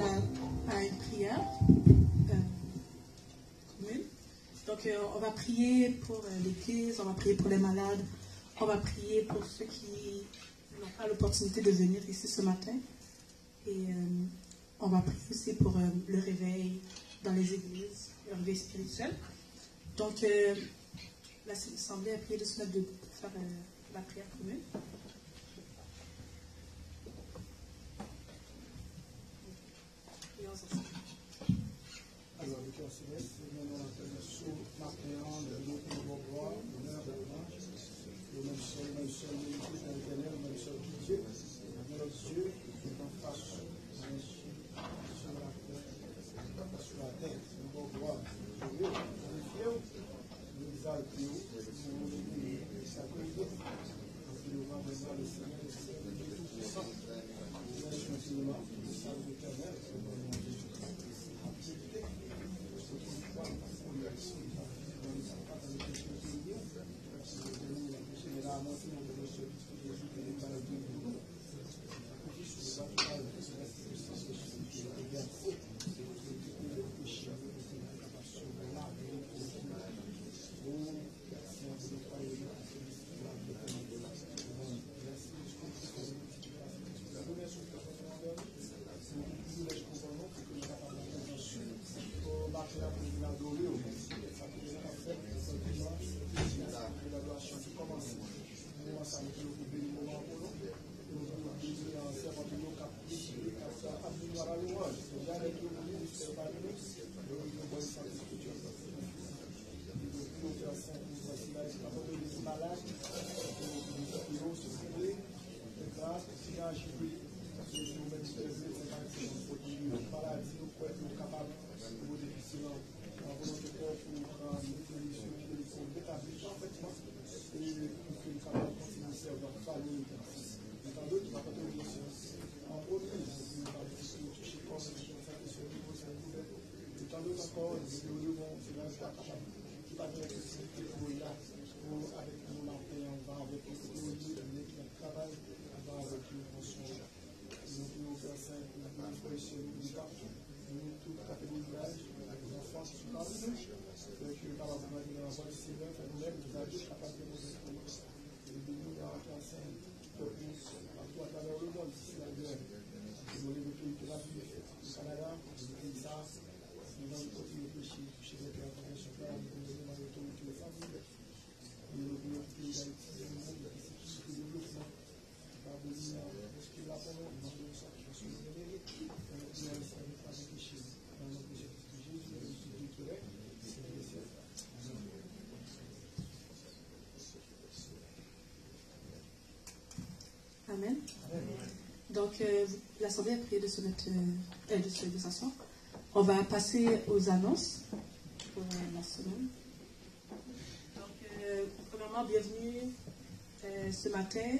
à une prière commune. Donc, on va prier pour l'Église, on va prier pour les malades, on va prier pour ceux qui n'ont pas l'opportunité de venir ici ce matin. Et on va prier aussi pour le réveil dans les églises, le réveil spirituel. Donc, l'Assemblée a prié de se mettre debout pour faire la prière commune. Alors, le cœur céleste, nous nous rappelons sous Martin, de notre gloire, l'honneur de l'ange, le même seul, l'éternel, le même seul Dieu, notre Dieu, qui est en face, sur la terre, nous gloire, nous glorifions, nous exaltons, nous nous sacrifions, nous rendons le Seigneur, le Seigneur, le Tout-Puissant, nous laissons infiniment, le salut éternel, Amen. Donc, l'Assemblée a prié de se mettre, de s'asseoir. On va passer aux annonces pour la semaine. Donc, premièrement, bienvenue ce matin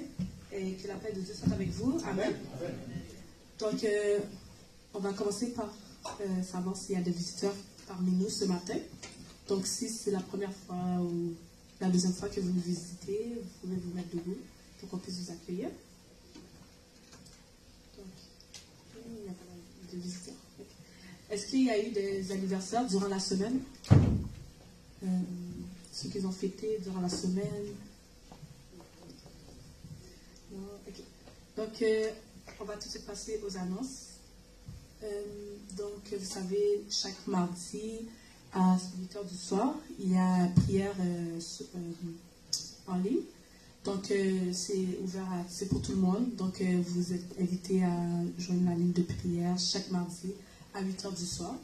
et que la paix de Dieu soit avec vous. Amen. Donc, on va commencer par savoir s'il y a des visiteurs parmi nous ce matin. Donc, si c'est la première fois ou la deuxième fois que vous nous visitez, vous pouvez vous mettre debout pour qu'on puisse vous accueillir. Il n'y a pas de visiteurs. Est-ce qu'il y a eu des anniversaires durant la semaine? Ceux qu'ils ont fêtés durant la semaine? Non, okay. Donc, on va tout de suite passer aux annonces. Donc, vous savez, chaque mardi à 8h du soir, il y a prière en ligne. Donc, c'est ouvert, c'est pour tout le monde. Donc, vous êtes invités à joindre la ligne de prière chaque mardi à 8h du soir.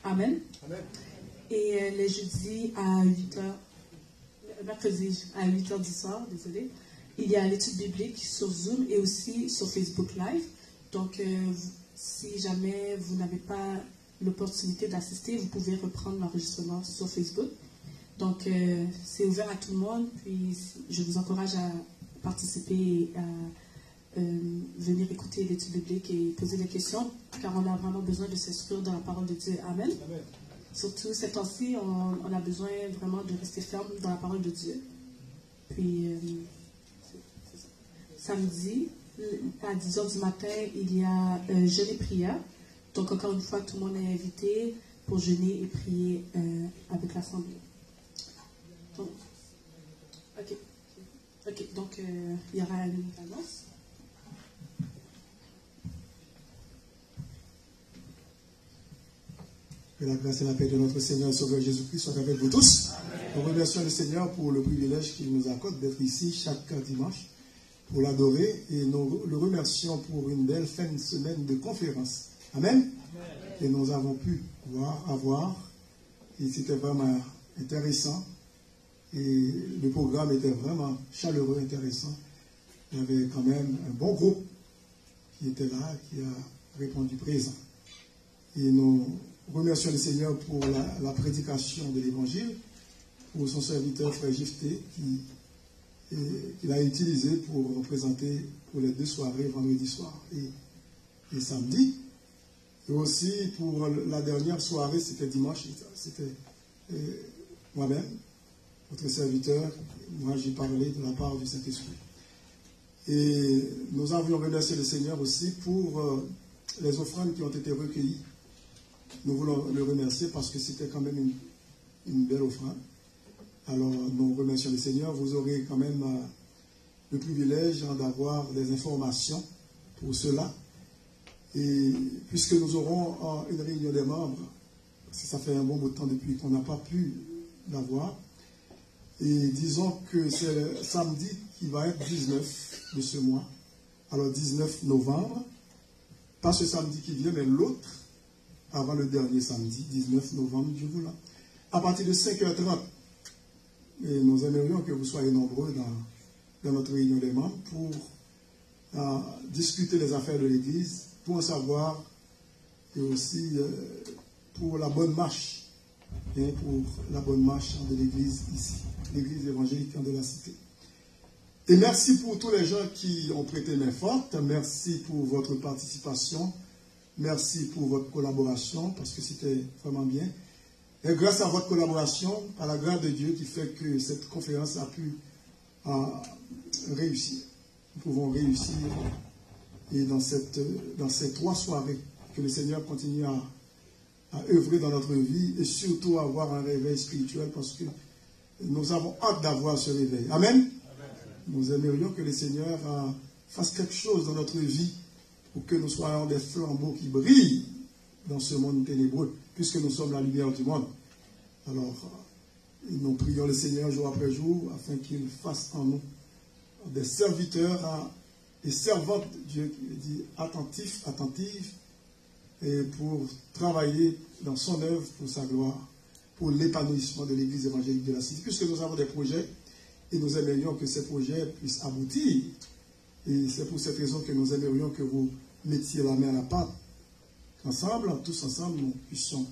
Amen. Amen. Et les jeudis à 8h, mercredi à 8h du soir, désolé, il y a l'étude biblique sur Zoom et aussi sur Facebook Live. Donc, si jamais vous n'avez pas l'opportunité d'assister, vous pouvez reprendre l'enregistrement sur Facebook. Donc, c'est ouvert à tout le monde, puis je vous encourage à participer et à venir écouter l'étude biblique et poser des questions, car on a vraiment besoin de s'instruire dans la parole de Dieu. Amen. Amen. Surtout ces temps-ci, on a besoin vraiment de rester ferme dans la parole de Dieu. Puis, c'est ça. Samedi, à 10h du matin, il y a jeûne et prière. Donc, encore une fois, tout le monde est invité pour jeûner et prier avec l'Assemblée. Donc, donc il y aura une annonce. Que la grâce et la paix de notre Seigneur et Sauveur Jésus-Christ soient avec vous tous. Nous remercions le Seigneur pour le privilège qu'il nous accorde d'être ici chaque dimanche pour l'adorer et nous le remercions pour une belle fin de semaine de conférence. Amen. Et nous avons pu avoir et c'était vraiment intéressant et le programme était vraiment chaleureux, intéressant. Il y avait quand même un bon groupe qui était là, qui a répondu présent. Et nous remercions le Seigneur pour la prédication de l'Évangile, pour son serviteur Frère Gifté, qu'il a utilisé pour représenter pour les 2 soirées, vendredi soir et samedi. Et aussi pour la dernière soirée, c'était dimanche, c'était moi-même, votre serviteur, moi j'ai parlé de la part du Saint-Esprit. Et nous avions remercié le Seigneur aussi pour les offrandes qui ont été recueillies. Nous voulons le remercier parce que c'était quand même une belle offrande. Alors, nous remercions le Seigneur. Vous aurez quand même le privilège d'avoir des informations pour cela. Et puisque nous aurons une réunion des membres, ça fait un bon bout de temps depuis qu'on n'a pas pu l'avoir. Et disons que c'est le samedi qui va être 19 de ce mois. Alors, 19 novembre. Pas ce samedi qui vient, mais l'autre. Avant le dernier samedi, 19 novembre, Dieu voulant. À partir de 5h30, et nous aimerions que vous soyez nombreux dans notre réunion des membres pour discuter les affaires de l'Église, pour en savoir, et aussi pour la bonne marche, et pour la bonne marche de l'Église ici, l'Église évangélique de la Cité. Et merci pour tous les gens qui ont prêté main forte, merci pour votre participation. Merci pour votre collaboration, parce que c'était vraiment bien. Et grâce à votre collaboration, à la grâce de Dieu qui fait que cette conférence a pu réussir. Nous pouvons réussir et dans ces 3 soirées, que le Seigneur continue à œuvrer dans notre vie et surtout à avoir un réveil spirituel parce que nous avons hâte d'avoir ce réveil. Amen. Amen. Nous aimerions que le Seigneur fasse quelque chose dans notre vie pour que nous soyons des flambeaux qui brillent dans ce monde ténébreux, puisque nous sommes la lumière du monde. Alors, nous prions le Seigneur jour après jour, afin qu'il fasse en nous des serviteurs et servantes de Dieu, qui dit attentifs, attentives, et pour travailler dans son œuvre, pour sa gloire, pour l'épanouissement de l'Église évangélique de la Cité, puisque nous avons des projets, et nous aimerions que ces projets puissent aboutir. Et c'est pour cette raison que nous aimerions que vous mettiez la main à la pâte, qu'ensemble, tous ensemble, nous puissions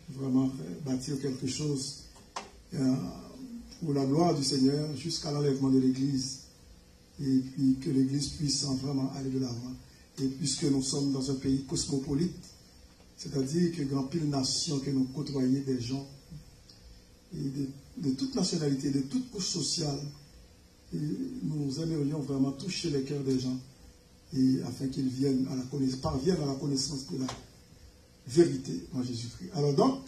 vraiment bâtir quelque chose pour la gloire du Seigneur jusqu'à l'enlèvement de l'Église. Et puis que l'Église puisse vraiment aller de l'avant. Et puisque nous sommes dans un pays cosmopolite, c'est-à-dire que grand pile nation que nous côtoyons des gens et de toute nationalité, de toute couche sociale, et nous aimerions vraiment toucher les cœurs des gens et afin qu'ils parviennent à la connaissance de la vérité en Jésus-Christ. Alors donc,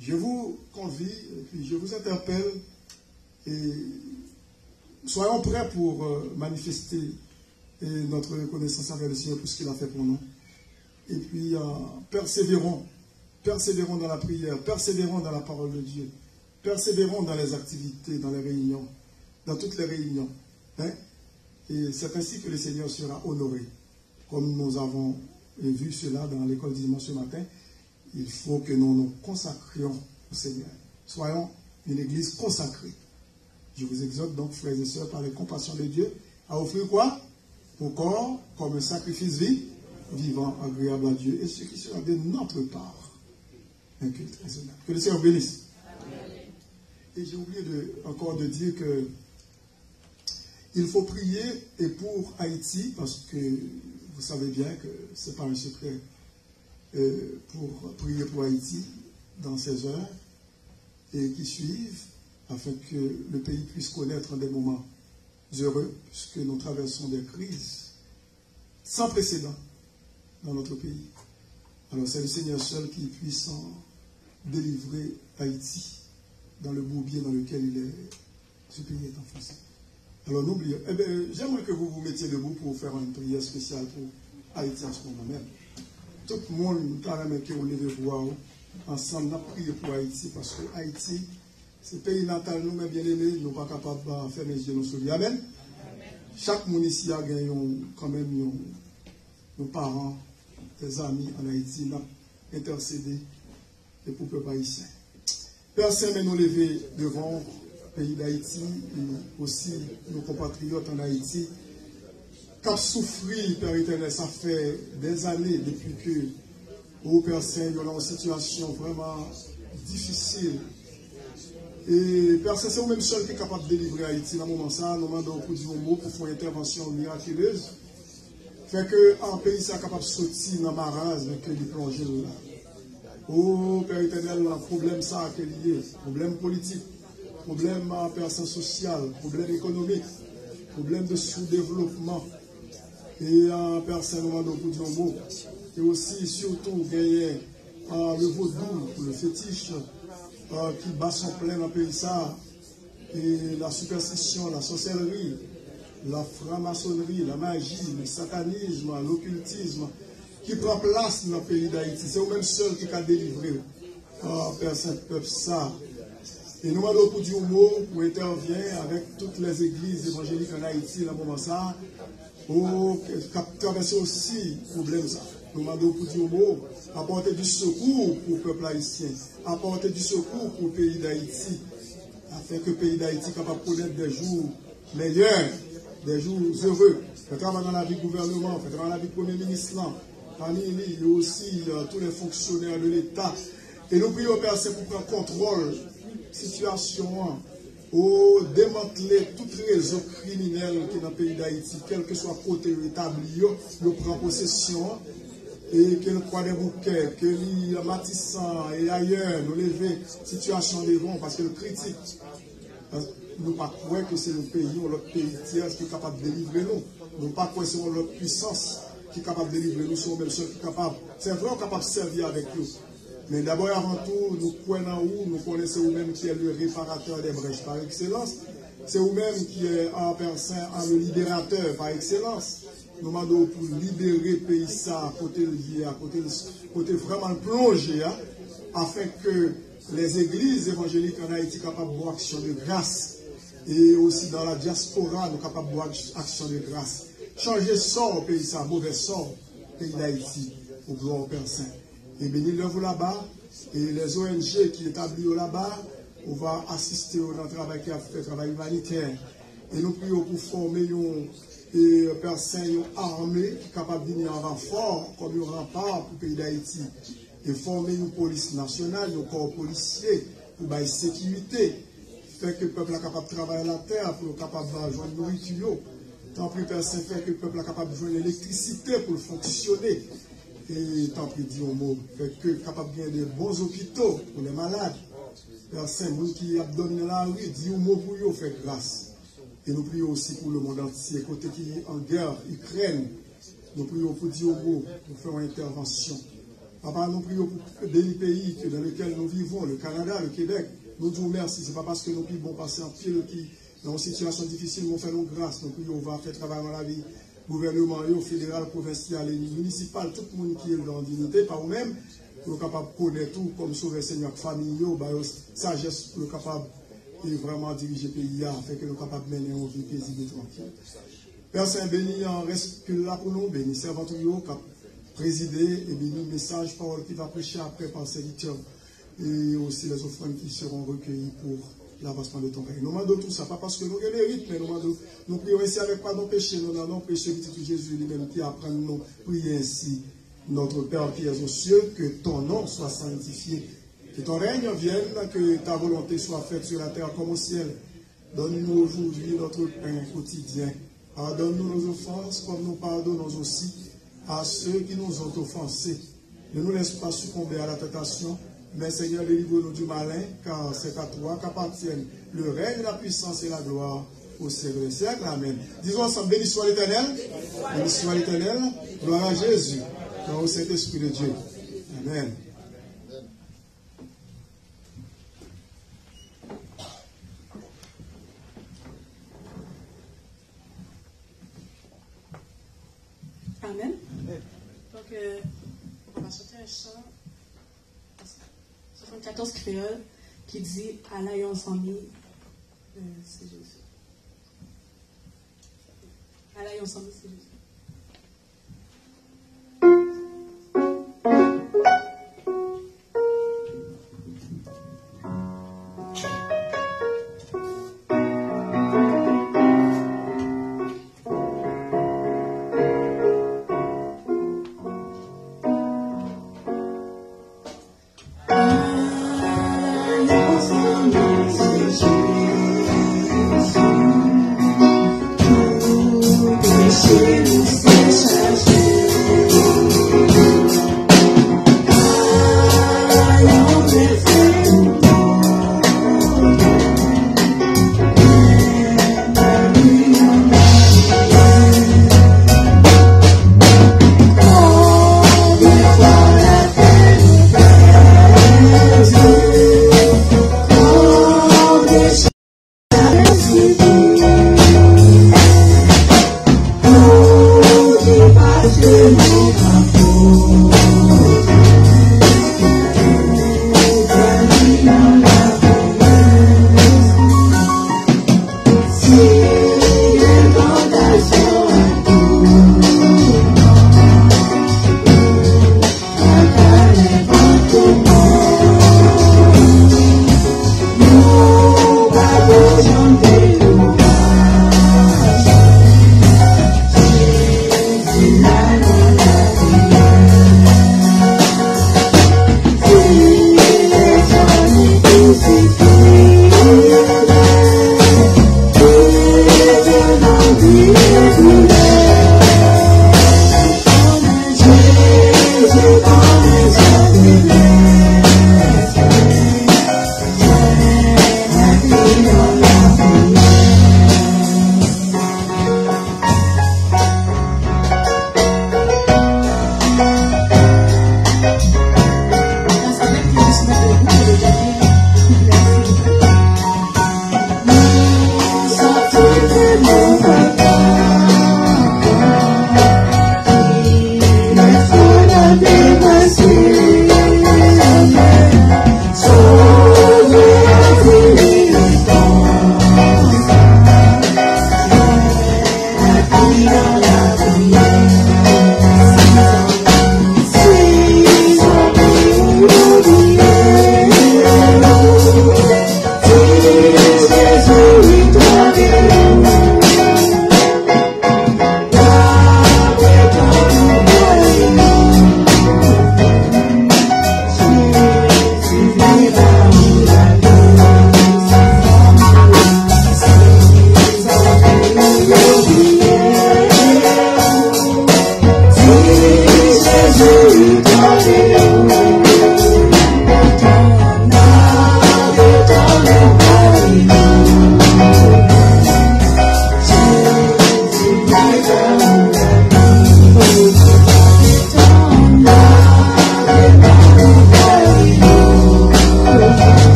je vous convie, et puis je vous interpelle, et soyons prêts pour manifester notre reconnaissance envers le Seigneur pour ce qu'il a fait pour nous. Et puis, persévérons dans la prière, persévérons dans la parole de Dieu, persévérons dans les activités, dans les réunions, dans toutes les réunions. Hein? Et c'est ainsi que le Seigneur sera honoré. Comme nous avons vu cela dans l'école du dimanche ce matin, il faut que nous nous consacrions au Seigneur. Soyons une église consacrée. Je vous exhorte donc, frères et sœurs, par les compassions de Dieu, à offrir quoi? Au corps, comme un sacrifice vivant, agréable à Dieu, et ce qui sera de notre part un culte raisonnable. Que le Seigneur bénisse. Amen. Et j'ai oublié encore de dire que il faut prier et pour Haïti, parce que vous savez bien que ce n'est pas un secret, pour prier pour Haïti dans ces heures et qui suivent, afin que le pays puisse connaître des moments heureux, puisque nous traversons des crises sans précédent dans notre pays. Alors c'est le Seigneur seul qui puisse délivrer Haïti dans le bourbier dans lequel il est, ce pays est enfoncé. Alors n'oubliez, j'aimerais que vous vous mettiez debout pour faire une prière spéciale pour Haïti en ce moment même. Tout le monde, carrément, qui est levé voir ensemble, n'a prié pour Haïti parce que Haïti, c'est le pays natal, nous, mes bien-aimés, nous ne sommes pas capables de faire mes yeux sur lui. Amen. Chaque monde ici a gagné quand même nos parents, des amis en Haïti, n'a intercédé pour le peuple haïtien. Père Saint, nous lever devant le pays d'Haïti et aussi nos compatriotes en Haïti, qui ont souffert, Père éternel, ça fait des années depuis que, au Père Saint, ils ont une situation vraiment difficile. Et Père Saint, c'est vous-même seul qui est capable de délivrer Haïti dans ce moment ça. Nous demandons pour dire un mot pour faire une intervention miraculeuse. Fait que un pays est capable de sortir dans le marasme que de plonger là. Oh Père éternel, le problème ça qui est lié, problème politique, problème personne sociale, problème économique, problème de sous-développement. Et Père Saint, nous demandons pour dire un mot. Et aussi, surtout, gagner le vaudou, le fétiche, qui bat son plein dans le pays ça, et la superstition, la sorcellerie, la franc-maçonnerie, la magie, le satanisme, l'occultisme, qui prend place dans le pays d'Haïti. C'est vous-même seul qui a délivré Père Saint-Peuple ça. Et nous demandons pour dire un mot, pour intervenir avec toutes les églises évangéliques en Haïti dans le moment ça, pour traverser aussi le problème ça. Nous demandons pour dire un mot, apporter du secours pour le peuple haïtien, apporter du secours pour le pays d'Haïti, afin que le pays d'Haïti soit capable de connaître des jours meilleurs, des jours heureux. Fait travail dans la vie du gouvernement, fait travail dans la vie du Premier ministre, parmi lui, il y a aussi tous les fonctionnaires de l'État. Et nous prions, Père Saint, pour prendre contrôle de la situation, pour démanteler toute réseau criminel qui est dans le pays d'Haïti, quel que soit le côté établi, nous prenons possession. Et que le croix des bouquets, que les matissants et ailleurs, nous lever situation de vent, parce que le critique, nous ne pas croire que c'est le pays ou l'autre pays tiers qui est capable de délivrer nous. Nous ne pas croire que c'est notre puissance qui est capable de délivrer nous, c'est nous-mêmes qui est capable. C'est vrai qu'on est capable de servir avec nous. Mais d'abord et avant tout, nous croyons en où, nous connaissons vous-même qui est le réparateur des brèches par excellence. C'est vous-même qui est en personne, le libérateur par excellence. Nous demandons pour libérer le pays ça, côté lié, côté vraiment plonger, afin que les églises évangéliques en Haïti soient capables de voir action de grâce. Et aussi dans la diaspora, nous sommes capables de voir action de grâce. Changer sort au pays ça, mauvais sort au pays d'Haïti, au gloire au Père Saint. Et bénir l'œuvre là-bas, et les ONG qui établissent là-bas, on va assister au travail qui a fait, travail humanitaire. Et nous prions pour former et Père Saint, une armée qui est capable de venir en renfort, comme un rempart pour le pays d'Haïti. Et former une police nationale, un corps policier, pour la sécurité. Fait que le peuple est capable de travailler la terre, pour être capable de joindre nourriture. Tant pis, Père Saint, fait que le peuple est capable de joindre l'électricité pour fonctionner. Et tant pis, dit un mot, fait que capable de gagner des bons hôpitaux pour les malades. Père Saint, nous qui abdonnent la rue, dit un mot pour eux, fait grâce. Et nous prions aussi pour le monde entier, côté qui est en guerre, Ukraine. Nous prions pour Diogo, pour faire une intervention. Papa, nous prions pour des pays dans lesquels nous vivons, le Canada, le Québec. Nous disons merci. Ce n'est pas parce que nous pouvons passer en pile qui, dans une situation difficile, nous faisons grâce. Nous prions, on va faire travail dans la vie gouvernementale, fédérale, provinciale et municipale. Tout le monde qui est dans la dignité, par nous-mêmes, pour être capable de connaître tout, comme sauver Seigneur famille, sagesse pour être capable et vraiment diriger le pays afin que nous soyons capables de mener une vie paisible et tranquille. Père Saint, béni, en reste là pour nous, béni, servant qui a présidé et béni, message, parole qui va prêcher après par serviteur et aussi les offrandes qui seront recueillies pour l'avancement de ton règne. Nous demandons tout ça, pas parce que nous avons mérite, mais nous prions ainsi avec pas nos péchés, nous n'avons péché, petit Jésus lui-même qui apprend nous prier ainsi. Notre Père qui es aux cieux, que ton nom soit sanctifié. Que ton règne vienne, que ta volonté soit faite sur la terre comme au ciel. Donne-nous aujourd'hui notre pain quotidien. Pardonne-nous nos offenses comme nous pardonnons aussi à ceux qui nous ont offensés. Ne nous laisse pas succomber à la tentation, mais Seigneur, délivre-nous du malin, car c'est à toi qu'appartiennent le règne, la puissance et la gloire au siècle des siècles. Amen. Disons ensemble, béni soit l'Éternel. Béni soit l'Éternel. Gloire à Jésus. Gloire au Saint-Esprit de Dieu. Amen. Amen. Donc, on va chanter un chant 74 créole qui dit « Allah ensemble, c'est Jésus ». Allah ensemble, c'est Jésus.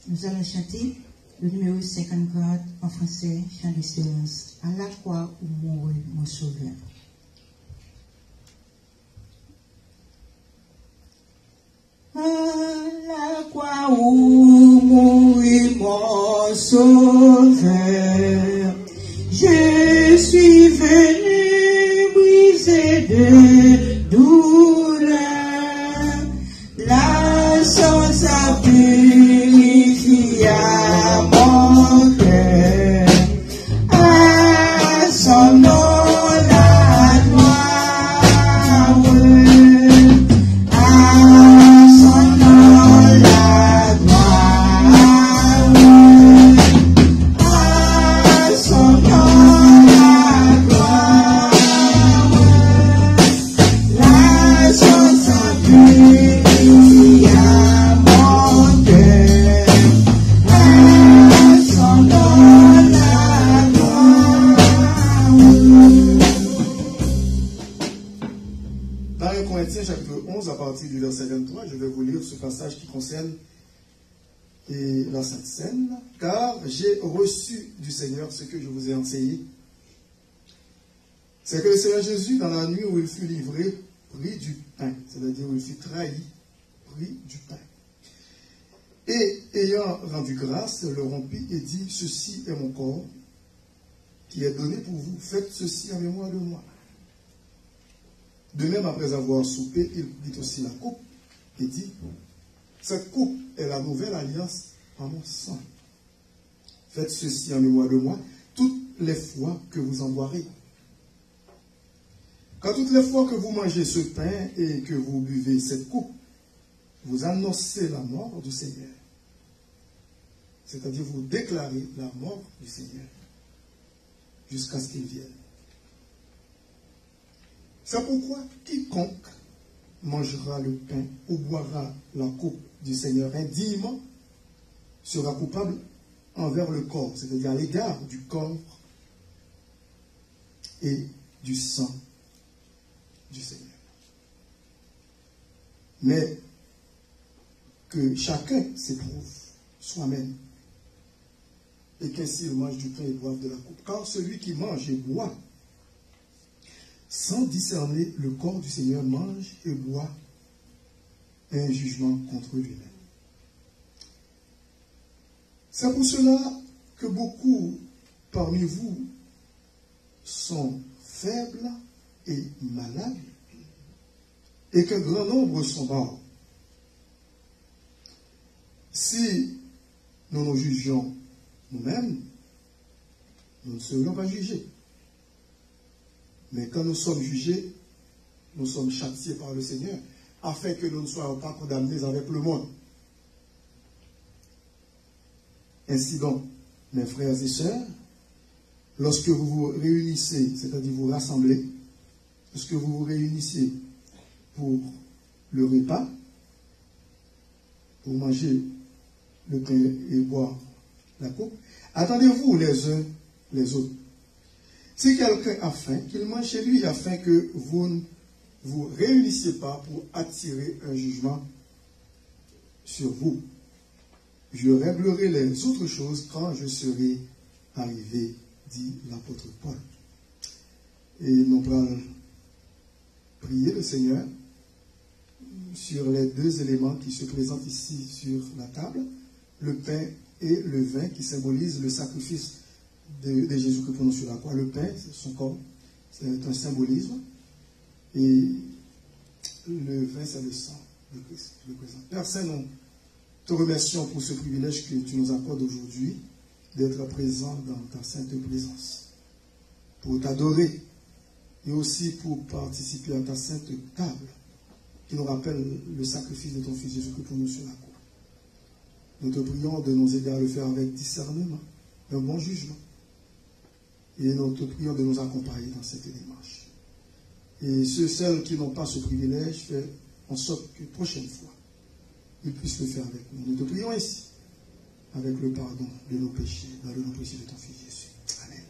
Nous allons chanter le numéro 54 en français, chant d'espérance. À la croix où mourut mon sauveur. À la croix où mourut mon sauveur, je suis venu briser de douleur. La sauce a purifié mon cœur. À son nom la gloire. À son nom la gloire. À son nom la gloire. La sauce a purifié mon cœur. À son nom la gloire. Dans 1 Corinthiens chapitre 11, à partir du verset 23, je vais vous lire ce passage qui concerne la Sainte Seine. Car j'ai reçu du Seigneur ce que je vous ai enseigné. C'est que le Seigneur Jésus, dans la nuit où il fut livré, prit du pain, c'est-à-dire où il fut trahi, prit du pain. Et ayant rendu grâce, le rompit et dit, ceci est mon corps qui est donné pour vous. Faites ceci en mémoire de moi. De même, après avoir soupé, il prit aussi la coupe et dit, cette coupe est la nouvelle alliance en mon sang. Faites ceci en mémoire de moi toutes les fois que vous en boirez. Car toutes les fois que vous mangez ce pain et que vous buvez cette coupe, vous annoncez la mort du Seigneur. C'est-à-dire vous déclarez la mort du Seigneur jusqu'à ce qu'il vienne. C'est pourquoi quiconque mangera le pain ou boira la coupe du Seigneur indignement sera coupable envers le corps, c'est-à-dire à l'égard du corps et du sang du Seigneur. Mais que chacun s'éprouve soi-même et qu'ainsi il mange du pain et boive de la coupe. Car celui qui mange et boit sans discerner le corps du Seigneur mange et boit un jugement contre lui-même. C'est pour cela que beaucoup parmi vous sont faibles et malades et qu'un grand nombre sont morts. Si nous nous jugions nous-mêmes, nous ne serions pas jugés. Mais quand nous sommes jugés, nous sommes châtiés par le Seigneur, afin que nous ne soyons pas condamnés avec le monde. Ainsi donc, mes frères et sœurs, lorsque vous vous réunissez, c'est-à-dire vous rassemblez, lorsque vous vous réunissez pour le repas, pour manger le pain et boire la coupe, attendez-vous les uns les autres. Si quelqu'un a faim, qu'il mange chez lui, afin que vous ne vous réunissiez pas pour attirer un jugement sur vous. Je réglerai les autres choses quand je serai arrivé, dit l'apôtre Paul. Et nous allons prier le Seigneur sur les deux éléments qui se présentent ici sur la table, le pain et le vin qui symbolisent le sacrifice de Jésus que prononce sur la croix. Le pain, c'est son corps, c'est un symbolisme, et le vin, c'est le sang de Christ, le présent. Père Saint, nous te remercions pour ce privilège que tu nous accordes aujourd'hui d'être présent dans ta sainte présence, pour t'adorer et aussi pour participer à ta sainte table qui nous rappelle le sacrifice de ton Fils Jésus que prononce sur la croix. Nous te prions de nous aider à le faire avec discernement, un bon jugement. Et nous te prions de nous accompagner dans cette démarche. Et ceux qui n'ont pas ce privilège, fais en sorte que prochaine fois, ils puissent le faire avec nous. Nous te prions ici, avec le pardon de nos péchés, dans le nom précieux de ton Fils Jésus. Amen.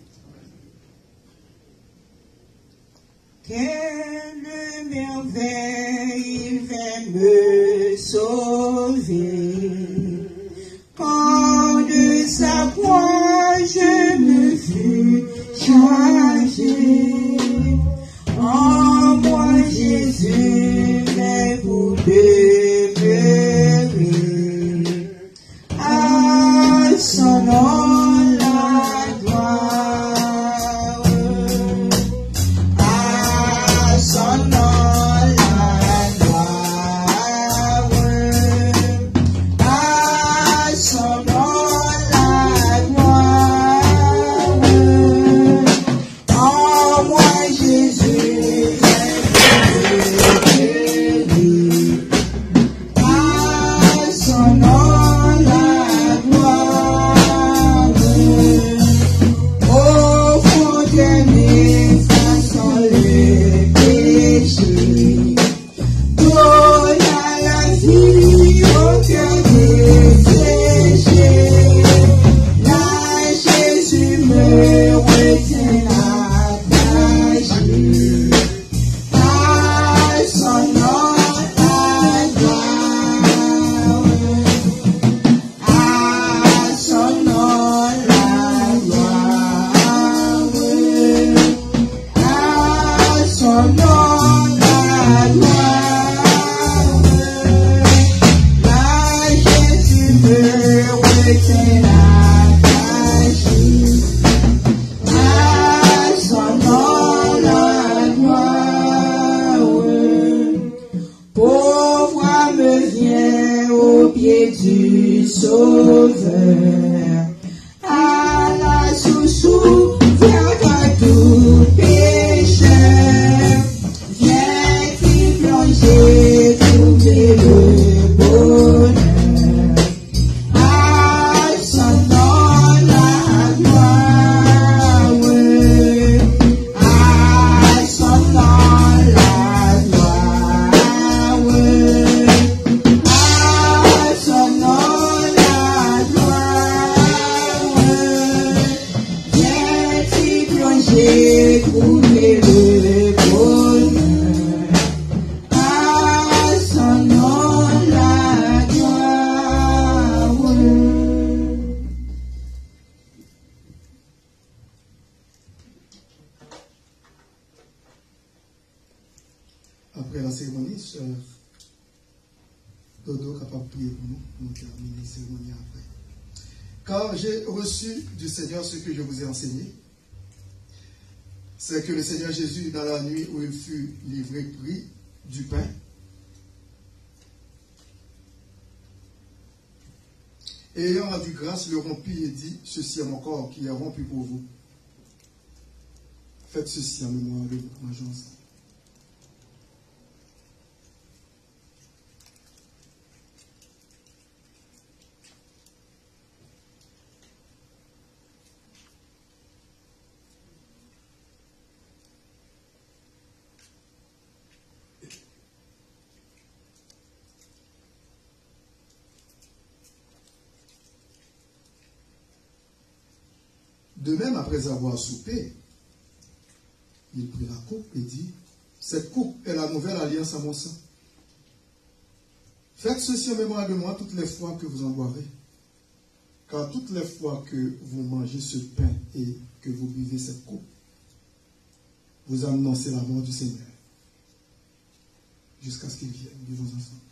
Quelle merveille il vint me sauver. Quand Jésus n'est pour demeurer. À son nom la gloire. À son nom la gloire. À son nom la gloire. En moi Jésus est béni. À son nom la gloire. Au fond de mes façons les péchés. Donne à la vie au cœur desséché. Là Jésus me retient attaché. À son nom la gloire. À son nom la gloire. À son nom la gloire. Là Jésus me retient attaché. À son nom la gloire. Pauvre me vient au pied du Sauveur. À la source viens à tout pécheur. Viens-t-il plonger, trouver le bonheur. À son nom la gloire. À son nom la gloire. À son nom la gloire. Viens-t-il plonger, trouver le bonheur. À son nom la gloire. Après la cérémonie, sœur Dodo capable de prier pour nous, nous terminer la cérémonie après. Car j'ai reçu du Seigneur ce que je vous ai enseigné, c'est que le Seigneur Jésus, dans la nuit où il fut livré, prit du pain, et ayant rendu grâce, le rompit et dit, ceci est mon corps qui est rompu pour vous. Faites ceci en mémoire de vous, mangeons ensemble. De même, après avoir soupé, il prit la coupe et dit, cette coupe est la nouvelle alliance à mon sang. Faites ceci en mémoire de moi toutes les fois que vous en boirez. Car toutes les fois que vous mangez ce pain et que vous buvez cette coupe, vous annoncez la mort du Seigneur jusqu'à ce qu'il vienne. Vivons ensemble.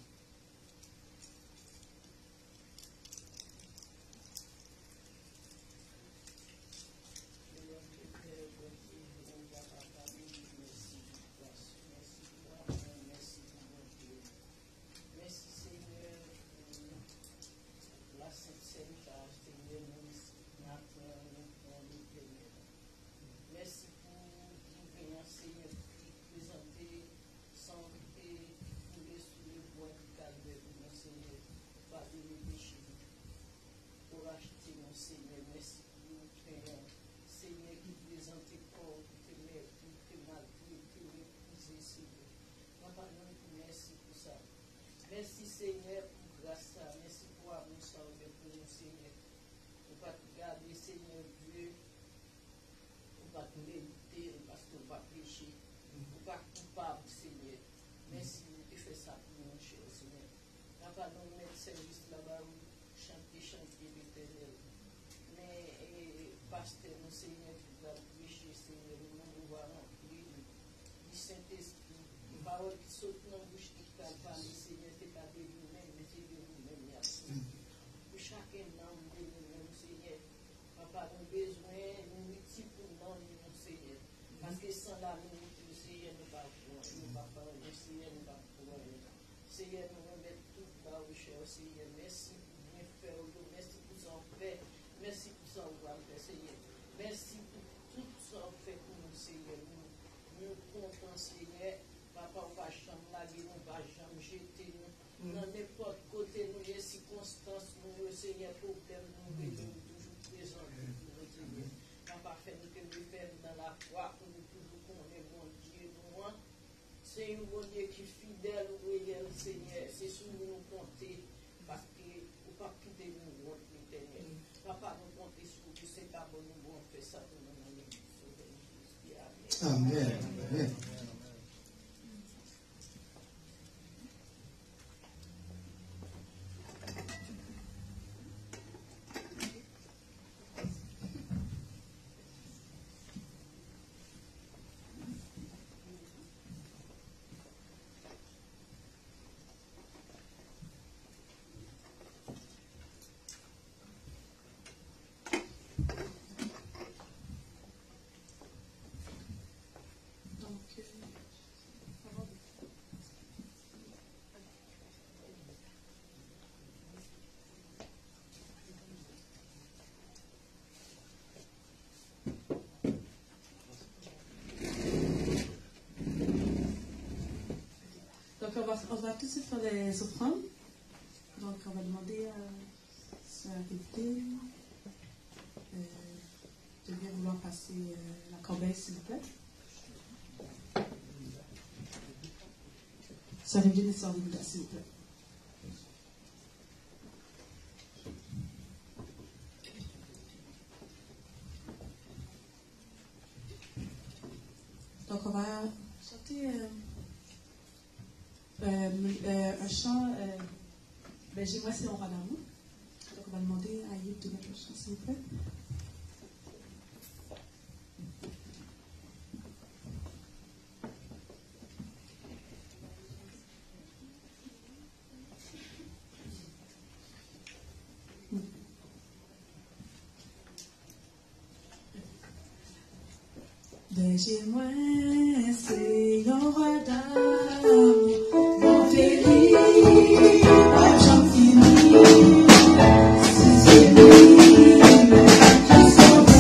Merci Seigneur pour grâce, merci pour amour sauvé pour nous Seigneur. On va te garder Seigneur Dieu, on va te mériter parce qu'on va pécher, on va coupable Seigneur. Merci de faire ça pour nous cher Seigneur. On va nous mettre service là-bas, chanter l'éternel. Mais pasteur nous Seigneur, tu vas pécher Seigneur, nous va remplir du Saint-Esprit. parole qui saute dans la bouche qui t'a parlé, Seigneur, c'est pas de nous-mêmes, mais c'est de nous-mêmes, merci. Pour chacun d'entre nous, Seigneur, papa, nous besoin, nous multiples dans nous, Seigneur. Parce que sans la nous, Seigneur, nous ne pouvons pas, Seigneur, nous ne pouvons pas. Seigneur, nous remettons tout bas au cher, Seigneur. Merci pour bien faire, merci pour ça fait, merci pour ça on va faire, Seigneur. Merci pour tout ça fait pour nous, Seigneur. Nous comptons, Seigneur. Papa, on va jamais laguer, on va jamais jeter nous. Dans n'importe côté, nous, les circonstances, nous, Seigneur, problème, nous, toujours présents pour nous, Seigneur. Papa, fait-nous que nous faisons dans la foi, pour nous toujours connaître bon Dieu, nous. C'est un bon Dieu qui est fidèle, réel, Seigneur. C'est sur nous compter, parce que nous ne pouvons pas quitter nous, notre éternel. Papa, nous comptons sur vous, c'est pas bon, nous devons faire ça pour nous. Amen. Amen. On va tout de suite faire les offrandes. Donc, on va demander à Sœur Évité de bien vouloir passer la corbeille, s'il vous plaît. Sœur Évité et Sœur Linda, s'il vous plaît. Donc, on va chanter un chant, j'aimerais c'est on va d'amour. Donc on va demander à Yves de mettre le chant, s'il vous plaît. J'ai-moi, c'est un roi d'amour, mon pays, pas gentil, si c'est lui, qui s'en va,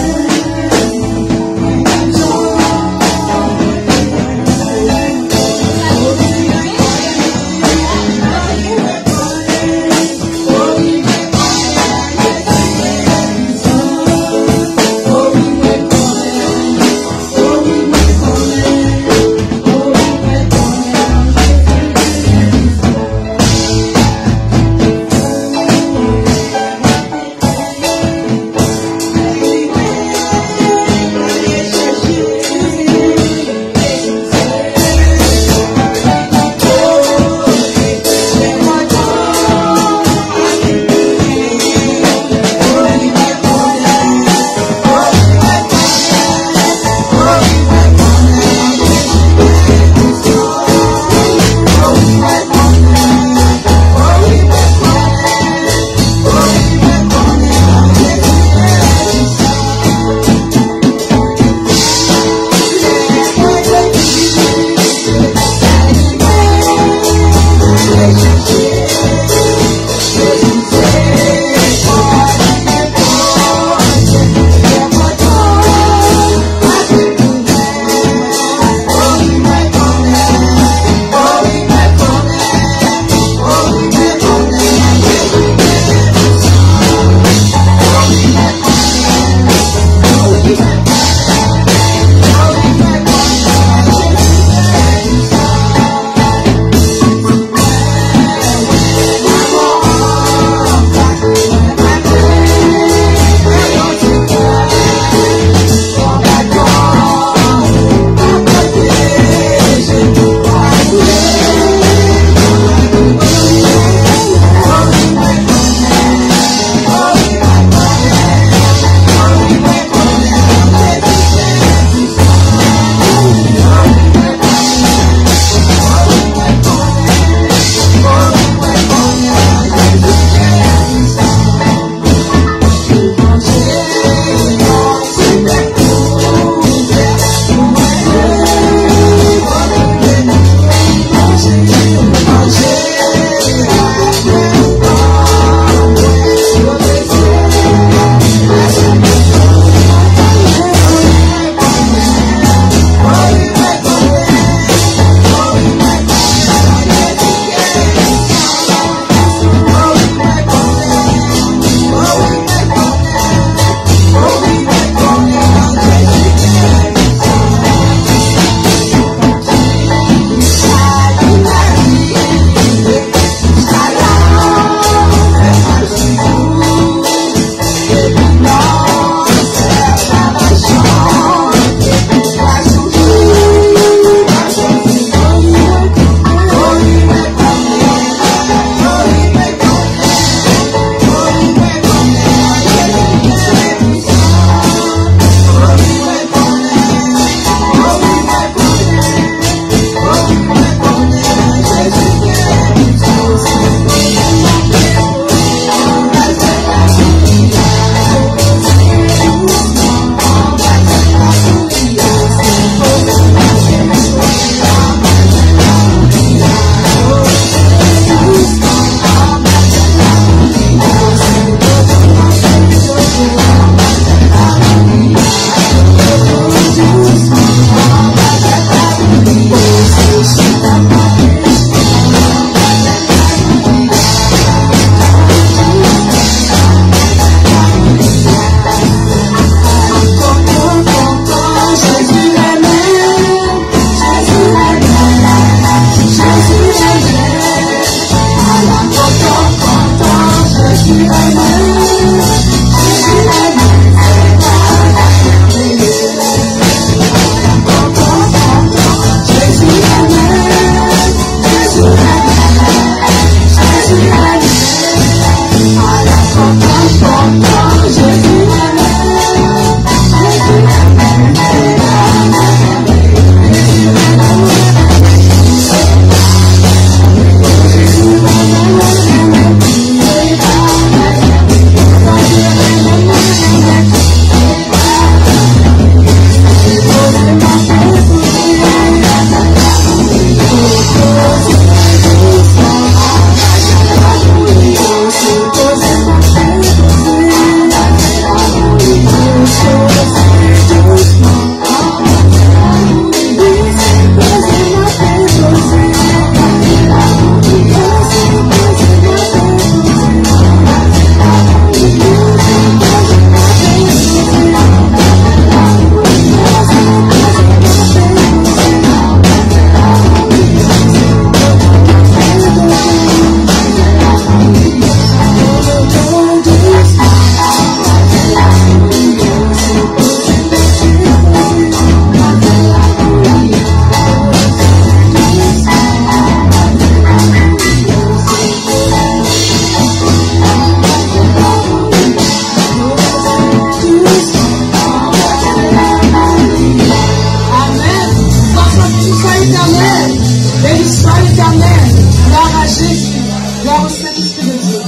à l'Éternel, gloire à Jésus, gloire au Saint-Esprit de Dieu.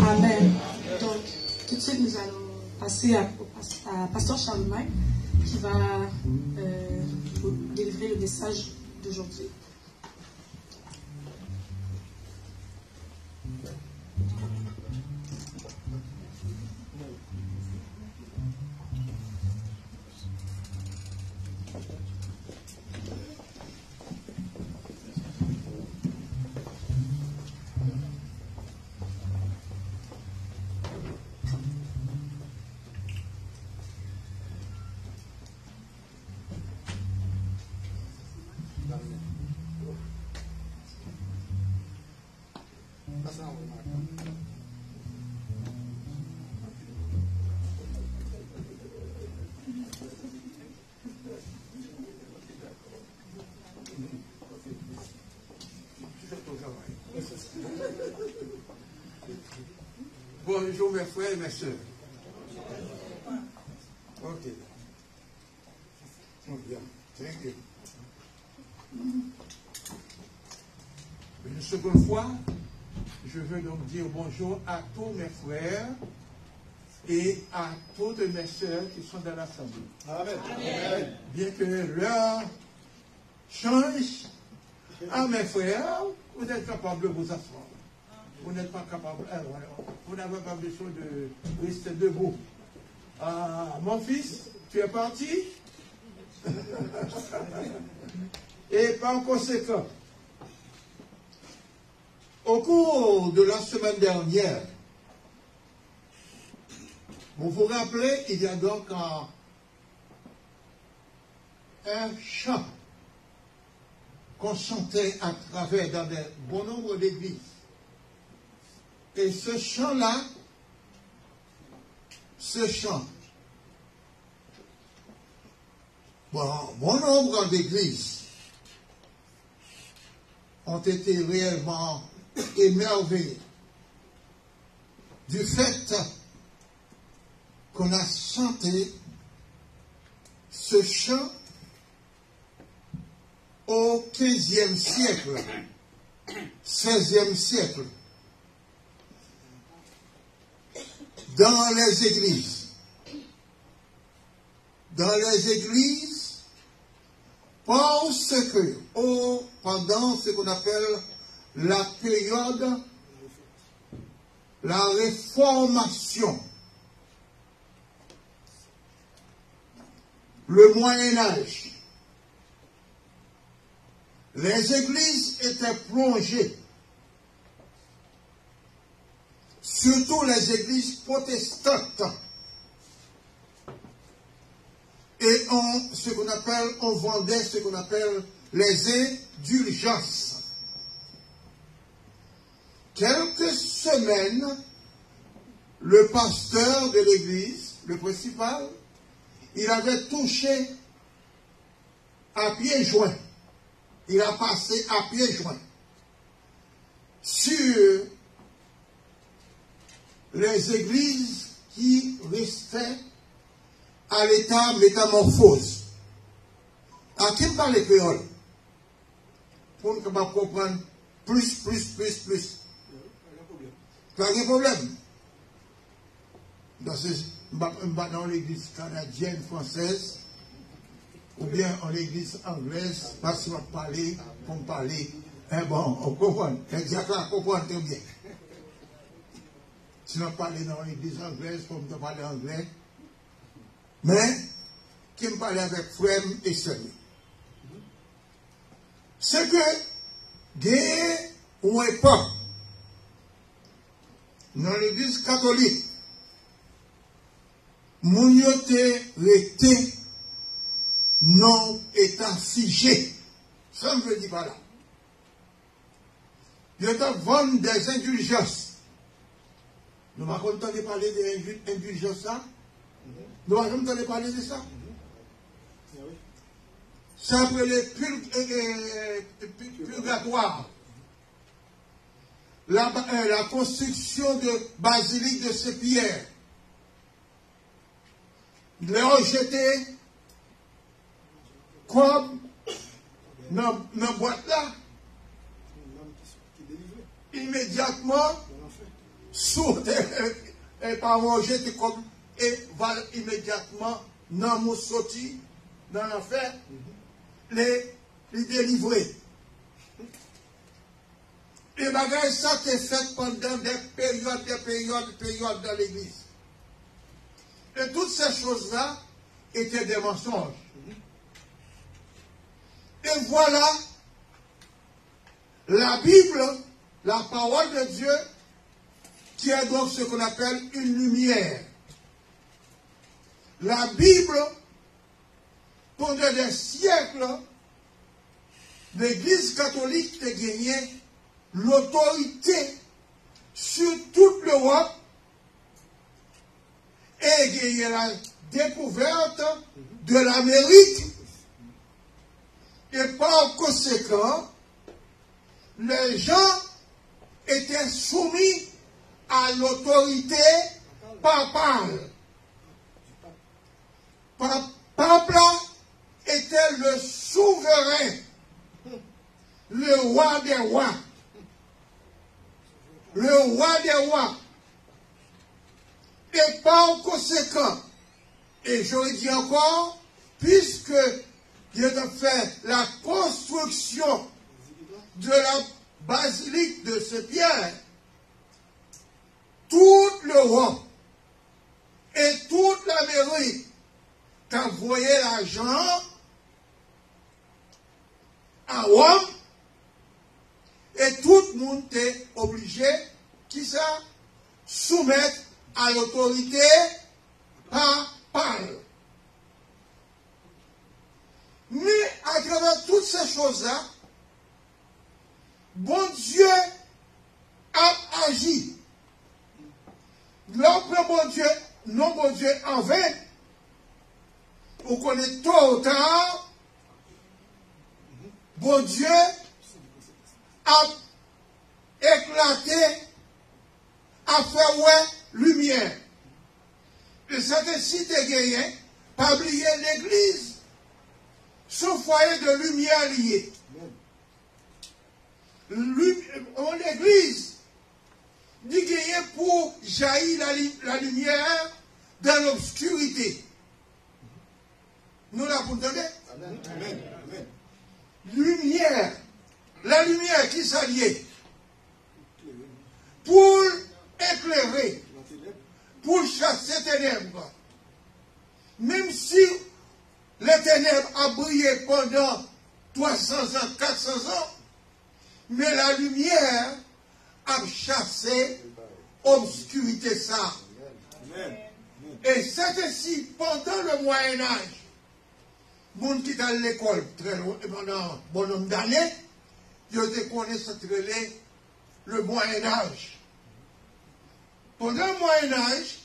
Amen. Donc, tout de suite, nous allons passer à Pasteur Charlemagne qui va vous délivrer le message d'aujourd'hui. Bonjour mes frères et mes soeurs. Ok. Bien. Thank you. Une seconde fois, je veux donc dire bonjour à tous mes frères et à toutes mes soeurs qui sont dans l'assemblée. Amen. Bien que l'heure change, à mes frères, vous êtes capables de vous asseoir. Vous n'êtes pas capable, vous n'avez pas besoin de rester debout. Mon fils, tu es parti? Et par conséquent, au cours de la semaine dernière, vous vous rappelez, il y a donc un chant qu'on chantait à travers dans de bon nombre d'églises. Et ce chant-là, bon nombre d'églises ont été réellement émerveillées du fait qu'on a chanté ce chant au XVe siècle, XVIe siècle. Dans les églises, parce que pendant ce qu'on appelle la période, la Réformation, le Moyen-Âge, les églises étaient plongées, surtout les églises protestantes, et on vendait ce qu'on appelle les indulgences. Quelques semaines, le pasteur de l'église, le principal, il avait touché à pieds joints. Il a passé à pieds joints sur les églises qui restaient à l'état métamorphose. À qui me parle les créoles? Pour nous comprendre plus. Pas de problème. Dans l'église canadienne, française, ou bien en l'église anglaise, parce qu'on va parler, pour me parler. Bon, on comprend. Exactement, on comprend très bien. Si on parle dans l'église anglaise, pour me parler anglais. Mais, qui me parle avec frère et sœur. C'est que, dès ou pas, dans l'église catholique, mon yoté resté non étant figé. Ça me veut dire pas là. Il est à vendre des indulgences. Nous n'avons pas entendu parler des indulgences là. Nous n'avons pas entendu parler de ça. C'est après les purgatoires. La construction de basilique de Saint-Pierre. Les rejetés comme dans la boîte là. immédiatement sauter et pas manger comme et va immédiatement dans mon sorti dans l'enfer les délivrer. Et bagaille ça t'est fait pendant des périodes dans l'église. Et toutes ces choses-là étaient des mensonges. Et voilà la Bible, la parole de Dieu, qui est donc ce qu'on appelle une lumière. La Bible, pendant des siècles, l'Église catholique a gagné l'autorité sur toute l'Europe et gagné la découverte de l'Amérique. Et par conséquent, les gens étaient soumis à l'autorité papale. Pape était le souverain, le roi des rois. Le roi des rois. Et par conséquent, et je dis encore, puisque Dieu a fait la construction de la basilique de Saint-Pierre, toute l'Europe et toute l'Amérique a envoyé l'argent à Rome et tout le monde est obligé, qui ça, soumettre à l'autorité papale. Mais à travers toutes ces choses-là, bon Dieu a agi. L'homme bon Dieu, non bon Dieu en vain. Vous connaissez tôt ou tard, bon Dieu a éclaté, a fait ouais lumière. Et c'est ainsi de gagné, pas oublier l'église, son foyer de lumière lié. L'église dit gagné pour jaillir la lumière dans l'obscurité. Nous l'avons entendu? Amen. Amen. Lumière. La lumière qui s'allie pour éclairer, pour chasser ténèbres. Même si les ténèbres ont brillé pendant 300 ans, 400 ans, mais la lumière a chassé l'obscurité ça. Et c'est ainsi, pendant le Moyen-Âge, monde qui est à l'école pendant bon nombre d'années, ils connaissent le Moyen-Âge. Pendant le Moyen-Âge,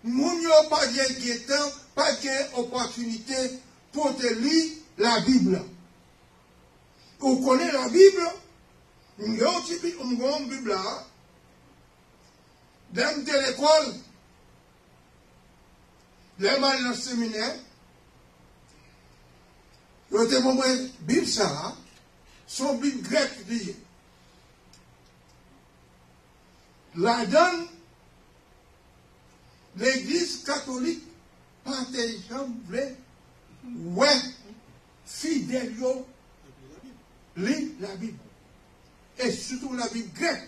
nous n'avons pas d'opportunité pour te lire la Bible. Vous connaissez la Bible? Nous avons une Bible là. Dans l'école, dans le séminaire, nous avons une Bible ça, son Bible grecque liée. Là-dedans, l'Église catholique, pas des gens vrais, ouais, fidèles, lit la Bible. Et surtout la Bible grecque.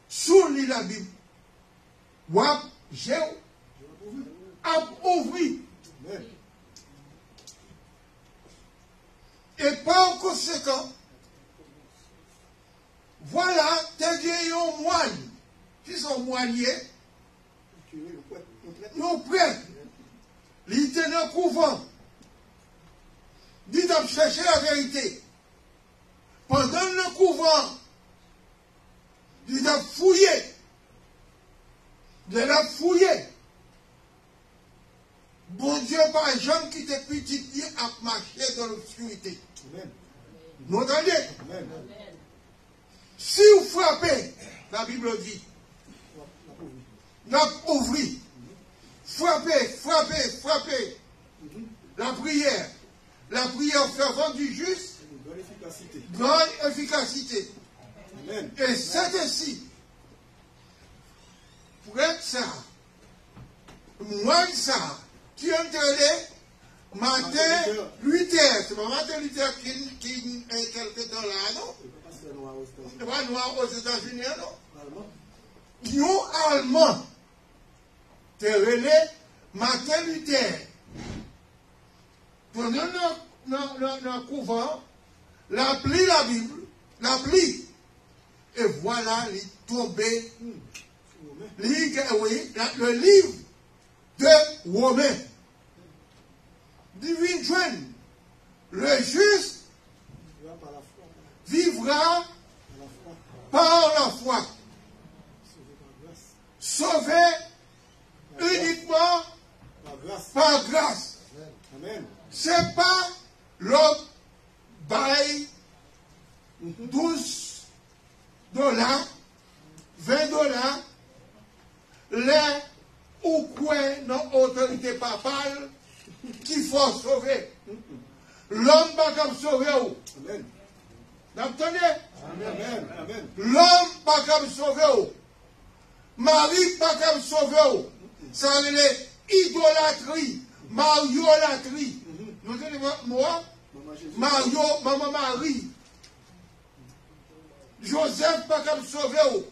Sous lit la Bible, wap, j'ai ouvert. Et par conséquent, voilà, t'es un moine, qui sont moiniers, nos prêtres, ils étaient dans le couvent, ils ont cherché la vérité. Pendant le couvent, ils ont fouillé, Bon Dieu, par exemple, qui était petit, a marché dans l'obscurité. Vous entendez? Si vous frappez, la Bible dit, n'a ouvri. Frappez. La prière fervente du juste efficacité. Grande efficacité. Amen. Et c'est ainsi. Pour être ça, moi ça, qui entraîné Martin Luther. C'est pas Martin Luther qui est quelque temps là, non? C'est pas noir aux États-Unis, non? Nous, Allemands, entraîné Martin Luther. Pendant notre couvent, l'appli la Bible, l'appli. Et voilà, il est tombé. Le livre de Romains. Divine Joanne, le juste vivra par la foi. Sauvé uniquement par grâce. Ce n'est pas l'homme bail 12 $, 20 $, les ou quoi dans l'autorité papale qu'il faut sauver. L'homme pas comme sauver. Amen. Vous entendez? L'homme pas comme sauver. Marie pas comme sauver. Ça c'est idolâtrie, mariolatrie. Vous entendez moi? Mario, maman Marie. Joseph pas comme sauver.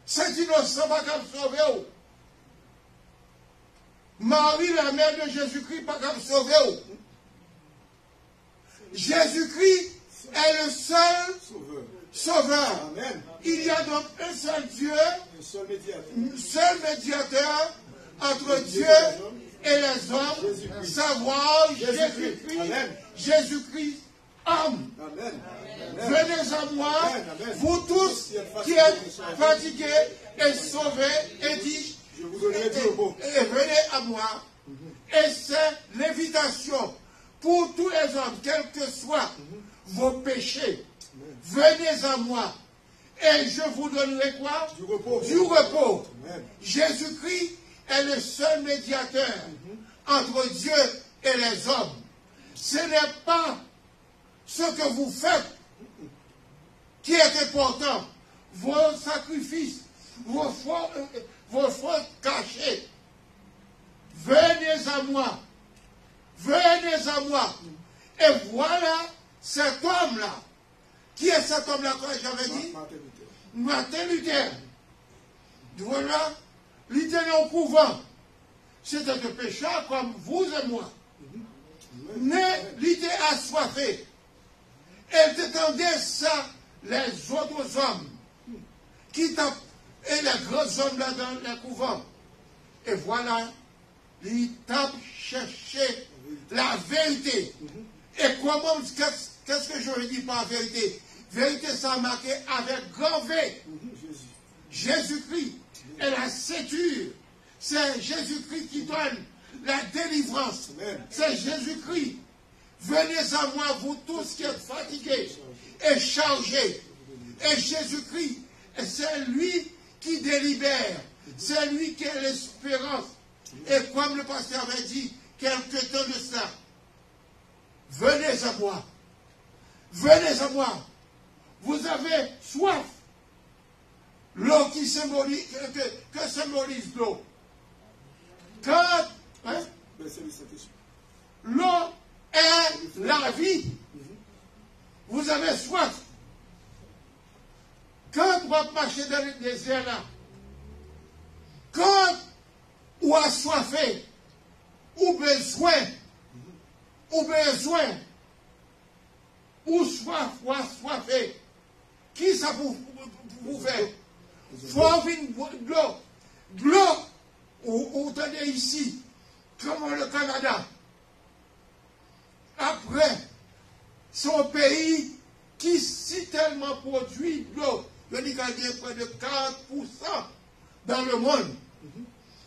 Saint-Innocent pas comme sauver. Marie, la mère de Jésus-Christ, pas comme sauver. Jésus-Christ est le seul sauveur. Amen. Il y a donc un seul Dieu, un seul médiateur entre Dieu et les hommes, savoir Jésus-Christ, Jésus-Christ, homme. Amen. Venez à moi, vous tous qui êtes fatigués et sauvés, et dit, je vous donnerai tout repos. Et venez à moi. Et c'est l'invitation pour tous les hommes, quels que soient vos péchés. Venez à moi. Et je vous donnerai quoi? Du repos. Du repos. Jésus-Christ est le seul médiateur entre Dieu et les hommes. Ce n'est pas ce que vous faites qui est important. Vos sacrifices, vos fautes cachées. Venez à moi. Venez à moi. Et voilà cet homme-là. Qui est cet homme-là que j'avais dit? Martin Luther. Voilà. Il était au couvent. C'était un pécheur comme vous et moi. Mais il était assoiffé. Et t'étendait ça les autres hommes qui tapent et les grands hommes là dans les couvents. Et voilà, ils tapent chercher la vérité. Et comment, qu'est-ce que je veux dire par vérité? Vérité, ça marqué avec grand V. Jésus-Christ est la ceinture. C'est Jésus-Christ qui donne la délivrance. C'est Jésus-Christ. Venez à moi, vous tous qui êtes fatigués et chargés. Et Jésus-Christ, c'est lui qui délibère. C'est lui qui est l'espérance. Et comme le pasteur avait dit, quelque temps de ça, venez à moi. Venez à moi. Vous avez soif. L'eau qui symbolise, que symbolise l'eau? Quand l'eau est la vie. Vous avez soif. Quand vous marchez dans le désert là, quand vous avez soifé, ou besoin, ou soif, ou assoiffé, qui ça vous fait? Faut venir de l'eau. De l'eau, vous tenez ici, comme le Canada. Après, son pays qui si tellement produit de l'eau, je dis qu'il y a près de 40% dans le monde.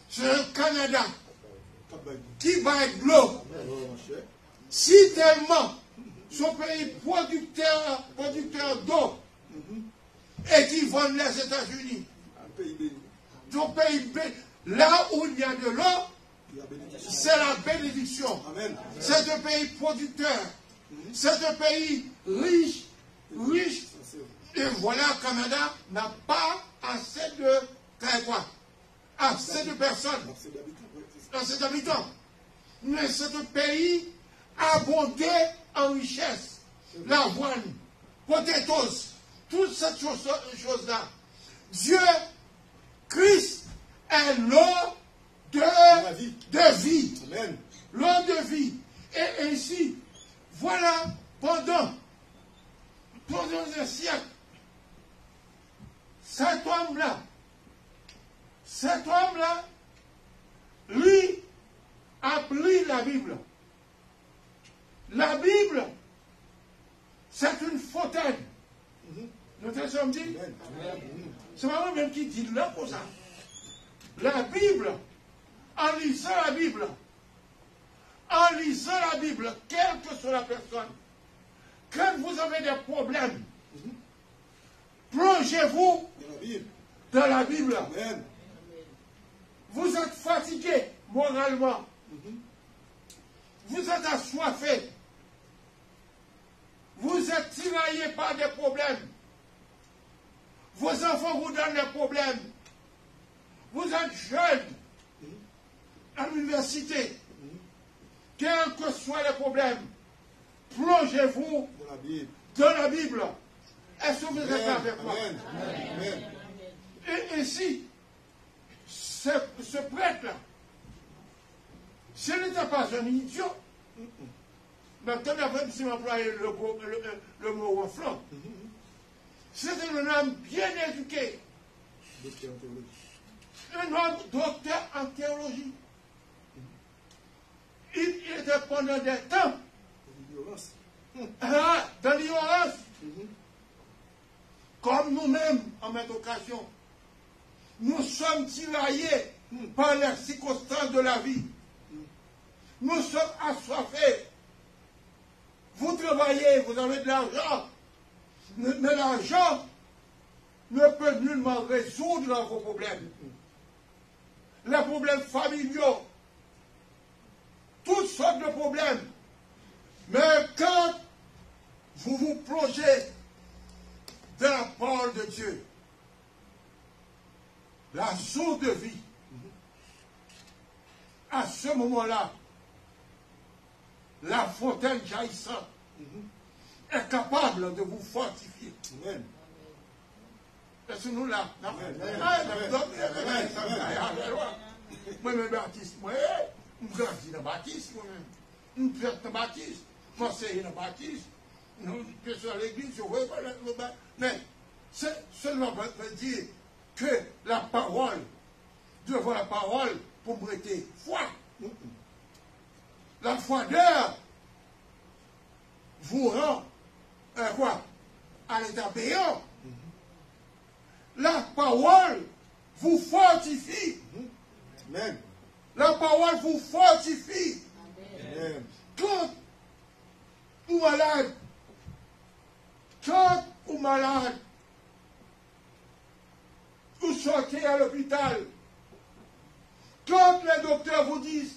C'est le Canada qui bat de l'eau. Si tellement son pays producteur d'eau et qui vend les États-Unis. Son pays, là où il y a de l'eau, c'est la bénédiction. C'est un pays producteur. C'est un pays riche, riche. Et voilà, Canada n'a pas assez de quoi? Assez de personnes, assez d'habitants. Mais c'est un pays abondé en richesse. L'avoine, potatoes, toutes ces choses-là. Dieu, Christ, est l'eau de vie. Amen. L'eau de vie. Et ainsi, voilà, pendant un siècle, cet homme-là, lui, a pris la Bible. La Bible, c'est une fontaine. Notre sommes dit, c'est pas moi-même qui dis là pour ça. La Bible, en lisant la Bible, quelle que soit la personne, quand vous avez des problèmes, plongez-vous dans la Bible. Amen. Vous êtes fatigué moralement. Vous êtes assoiffé. Vous êtes tiraillé par des problèmes. Vos enfants vous donnent des problèmes. Vous êtes jeune à l'université. Quels que soient les problèmes, plongez-vous dans la Bible. Est-ce que vous êtes avec moi? Amen. Et ainsi, ce prêtre-là, ce n'était pas un idiot. Maintenant, après, si m'employer le mot ronflant, c'était un homme bien éduqué. Un homme docteur en théologie. Il était pendant des temps dans l'ignorance. Comme nous-mêmes, en même occasion, nous sommes tiraillés par les circonstances de la vie. Nous sommes assoiffés. Vous travaillez, vous avez de l'argent, mais l'argent ne peut nullement résoudre vos problèmes. Les problèmes familiaux, toutes sortes de problèmes. Mais quand vous vous plongez dans la parole de Dieu, la source de vie, à ce moment-là, la fontaine jaillissante est capable de vous fortifier. Amen. Est-ce que nous là? Moi-même, baptiste, je grandis dans le baptiste, moi-même. Je fais dans le baptiste, je m'enseigne dans le baptiste. Je suis à l'église, je vois pas le baptiste. Mais seulement veut dire que la parole, devant la parole, pour me prêter foi. La foi d'heure vous rend quoi? À l'état payant. La parole vous fortifie. Amen. La parole vous fortifie. Amen. Quand vous malade, vous sortez à l'hôpital, quand les docteurs vous disent,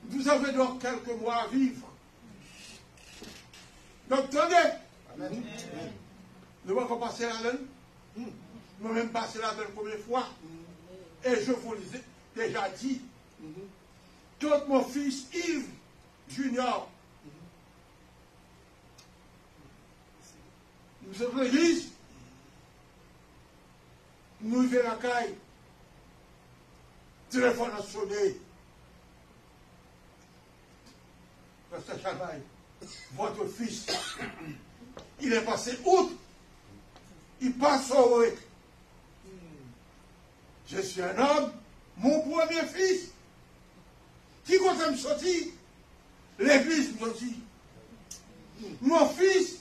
vous avez donc quelques mois à vivre. Donc, attendez. Amen. Nous allons passer la donne. Nous même passé la donne combien de fois. Et je vous l'ai déjà dit. Quand mon fils Yves Junior, nous sommes à l'église, nous y la caille, téléphone a sonné. Pasteur Chavaille, votre fils, il est passé outre, il passe au rec. Je suis un homme, mon premier fils, qui compte me sortir, l'église me sortit. Mon fils,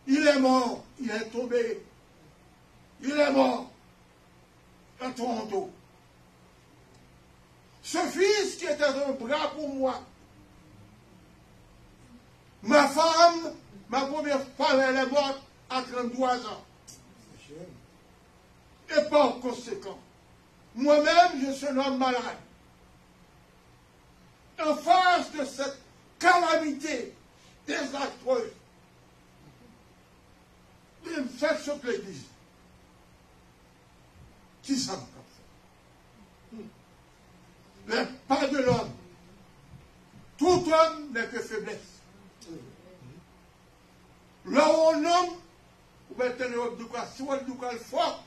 il est mort, il est tombé, il est mort à Toronto. Ce fils qui était un bras pour moi, ma femme, ma première femme, elle est morte à 33 ans. Et par conséquent, moi-même, je suis un homme malade. en face de cette calamité désastreuse, même faire sur l'église, qui s'en comme ça. Mais pas de l'homme. Tout homme n'est que faiblesse. Là où un homme, ou bien tenir du cas, si on du cas fort,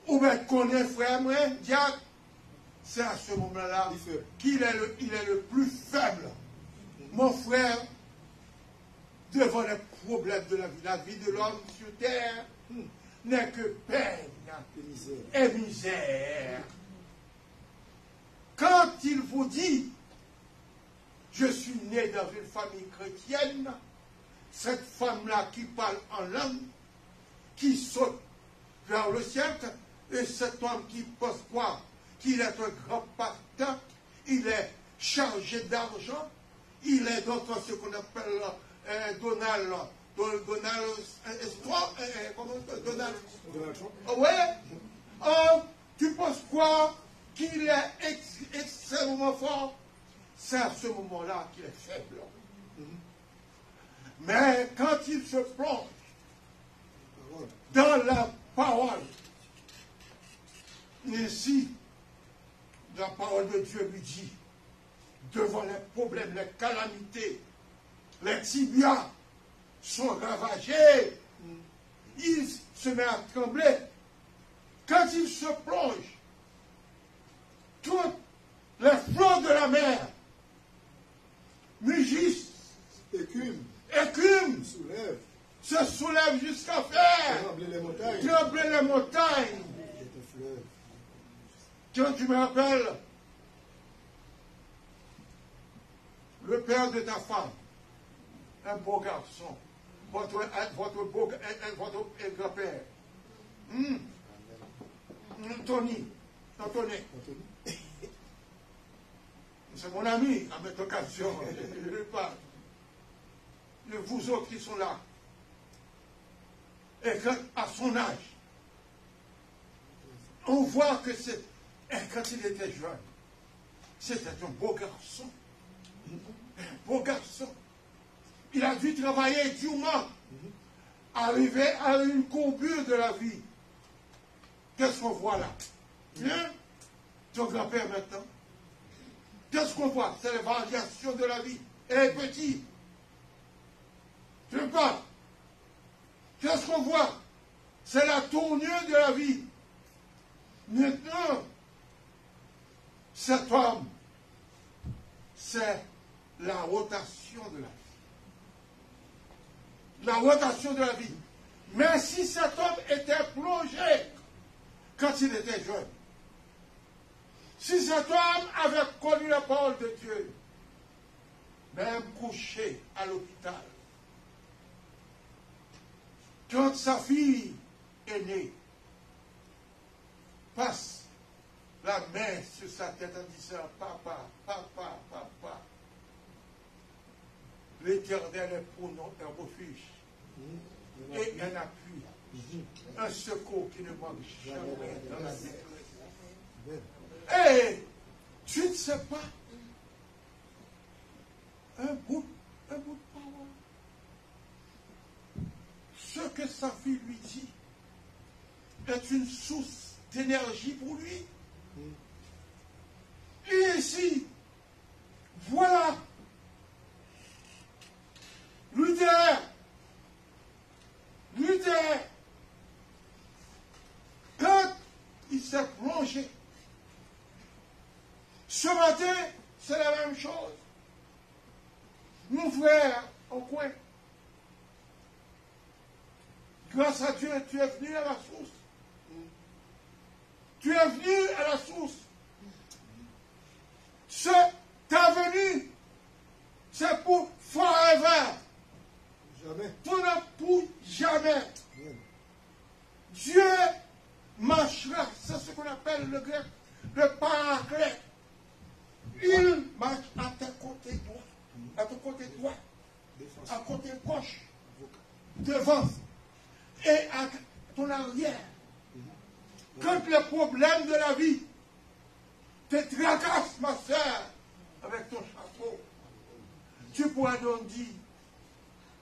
ou bien connaît frère, moi, diable, c'est à ce moment-là qu'il est le plus faible. Mon frère, devant les problèmes de la vie de l'homme sur terre, n'est que peine et misère. Quand il vous dit, je suis né dans une famille chrétienne, cette femme-là qui parle en langue, qui saute vers le ciel, et cet homme qui pense quoi? Qu'il est un grand pasteur, il est chargé d'argent, il est donc ce qu'on appelle Donald ouais. Tu penses quoi? Qu'il est extrêmement fort? C'est à ce moment-là qu'il est faible. Mais quand il se plonge dans la parole, ici, la parole de Dieu lui dit, devant les problèmes, les calamités, les tibias sont ravagés, il se met à trembler. Quand il se plonge, toutes les flots de la mer mugissent, écument, se soulèvent jusqu'à faire trembler les montagnes. Quand tu me rappelles, le père de ta femme, un beau garçon, votre grand-père, Anthony, c'est mon ami à cette occasion, je ne parle. Vous autres qui sont là, et qu'à son âge, on voit que c'est, quand il était jeune, c'était un beau garçon. Un beau garçon. Il a dû travailler durement, arriver à une courbure de la vie. Qu'est-ce qu'on voit là? Hein? Ton grand-père maintenant. Qu'est-ce qu'on voit? C'est les variations de la vie. Elle est petite. Tu ne pas? Qu'est-ce qu'on voit? C'est la tournure de la vie. Maintenant, cet homme, c'est la rotation de la vie. La rotation de la vie. Mais si cet homme était plongé quand il était jeune, si cet homme avait connu la parole de Dieu, même couché à l'hôpital, quand sa fille est née, passe la main sur sa tête en disant « Papa, papa, papa ». L'Éternel est pour nous un refuge et un appui, un secours qui ne manque jamais dans la détresse. Et tu ne sais pas, un bout de parole, ce que sa fille lui dit est une source d'énergie pour lui. Et ici, voilà, Luther, quand il s'est plongé, ce matin, c'est la même chose. Mon frère, au coin, grâce à Dieu, tu es venu à la source. Tu es venu à la source. Ta venue, c'est pour forever. Jamais. Pour jamais. Dieu marchera, c'est ce qu'on appelle le grec, le paraclet. Il marche à tes côtés droit, à ton côté droit, à côté gauche, devant et à ton arrière. Quand les problèmes de la vie te tracassent, ma soeur, avec pourras donc dire,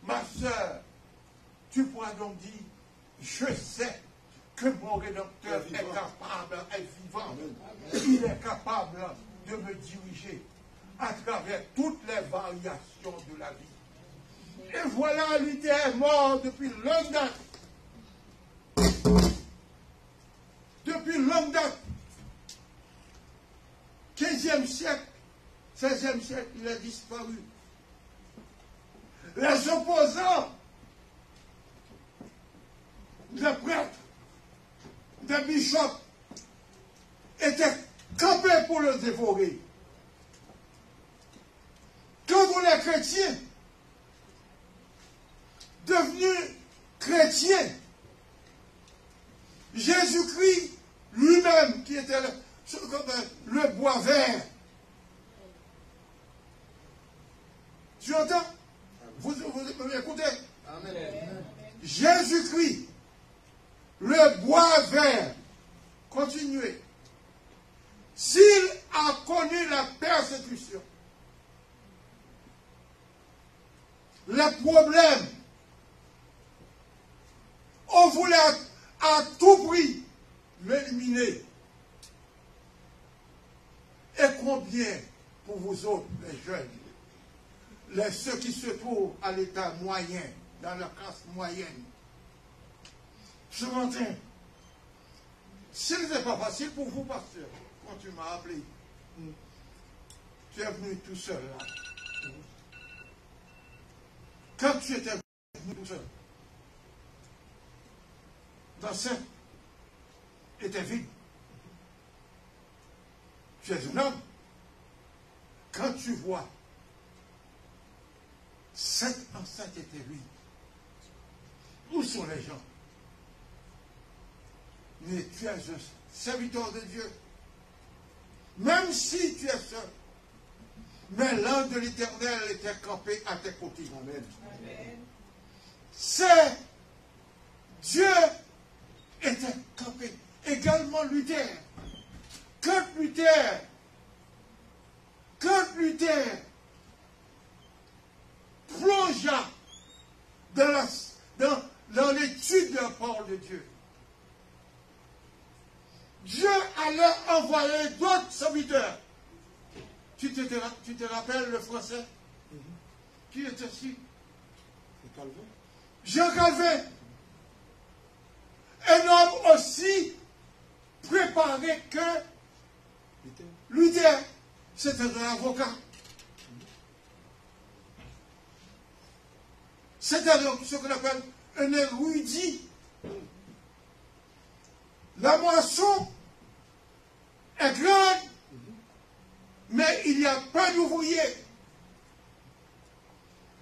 ma soeur, tu pourras donc dire, je sais que mon Rédempteur est capable, est vivant. Il est capable de me diriger à travers toutes les variations de la vie. Et voilà, Luther est mort depuis longue date. Depuis longue date. 15e siècle, 16e siècle, il a disparu. Les opposants, les prêtres, des bishops, étaient campés pour le dévorer. Quand vous les chrétiens, devenus chrétiens, Jésus-Christ lui-même, qui était le bois vert, tu entends? Vous m'écoutez? Amen. Jésus-Christ, le bois vert, continuez. S'il a connu la persécution, les problèmes, on voulait à tout prix l'éliminer. Et combien pour vous autres, les jeunes, ceux qui se trouvent à l'état moyen, dans la classe moyenne, ce matin, s'il n'était pas facile pour vous, pasteur, quand tu m'as appelé, tu es venu tout seul là. Quand tu étais venu tout seul, l'enceinte était vide. Tu es un homme. Quand tu vois cette enceinte était vide, où sont les gens? Mais tu es un serviteur de Dieu. Même si tu es seul. Mais l'ange de l'Éternel était campé à tes côtés. Amen. Amen. C'est Dieu était campé. Également Luther. Quand Luther plongea dans l'étude de la parole de Dieu, Dieu allait envoyer d'autres serviteurs. Tu te rappelles le français? Qui était ici? Calvin. Jean Calvin. Un homme aussi préparé que Luther. C'était un avocat. C'était ce qu'on appelle un érudit. La moisson est grande, mais il y a peu d'ouvriers.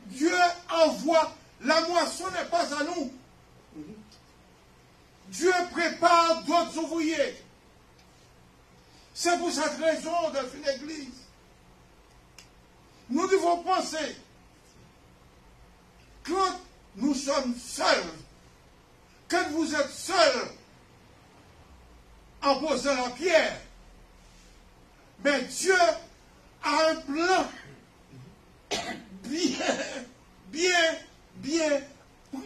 Dieu envoie, la moisson n'est pas à nous. Dieu prépare d'autres ouvriers. C'est pour cette raison dans une église. Nous devons penser, quand nous sommes seuls, quand vous êtes seuls, en posant la pierre, mais Dieu a un plan bien,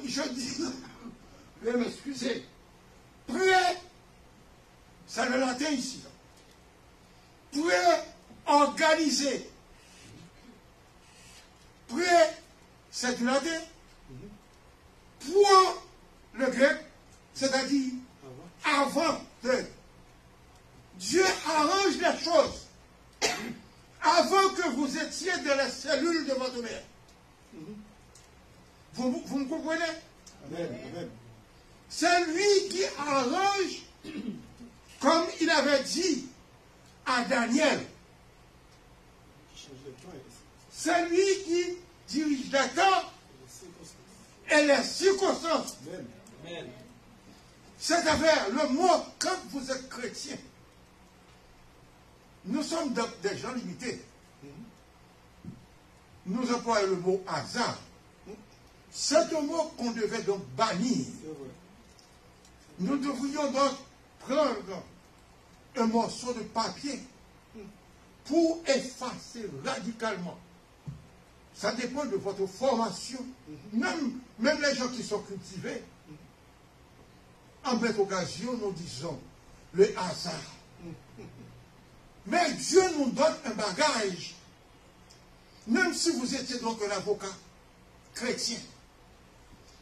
je dis, veuillez m'excuser, prêt, c'est le latin ici, prêt, organisé, prêt, c'est du latin, pour le grec, c'est-à-dire avant de. Dieu arrange les choses avant que vous étiez dans la cellule de votre mère. Vous me comprenez? Amen. C'est lui qui arrange, comme il avait dit à Daniel. C'est lui qui dirige les temps et les circonstances. Amen. C'est-à-dire, le mot, quand vous êtes chrétien, nous sommes des gens limités. Nous employons le mot hasard. C'est un mot qu'on devait donc bannir. Nous devrions donc prendre un morceau de papier pour effacer radicalement Ça dépend de votre formation. Même les gens qui sont cultivés, en belle occasion, nous disons le hasard. Mais Dieu nous donne un bagage. Même si vous étiez donc un avocat chrétien,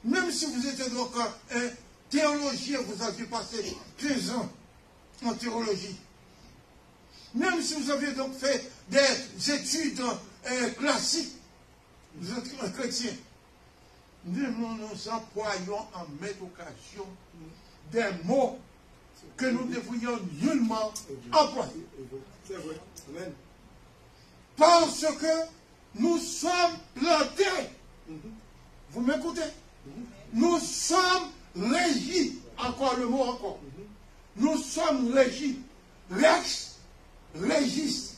même si vous étiez donc un théologien, vous aviez passé 15 ans en théologie, même si vous aviez donc fait des études classiques, vous êtes un chrétien, nous employons en même occasion des mots que nous devrions nullement employer. C'est vrai. Amen. Parce que nous sommes plantés. Vous m'écoutez? Nous sommes régis. Encore le mot encore. Nous sommes régis. Rex, régis.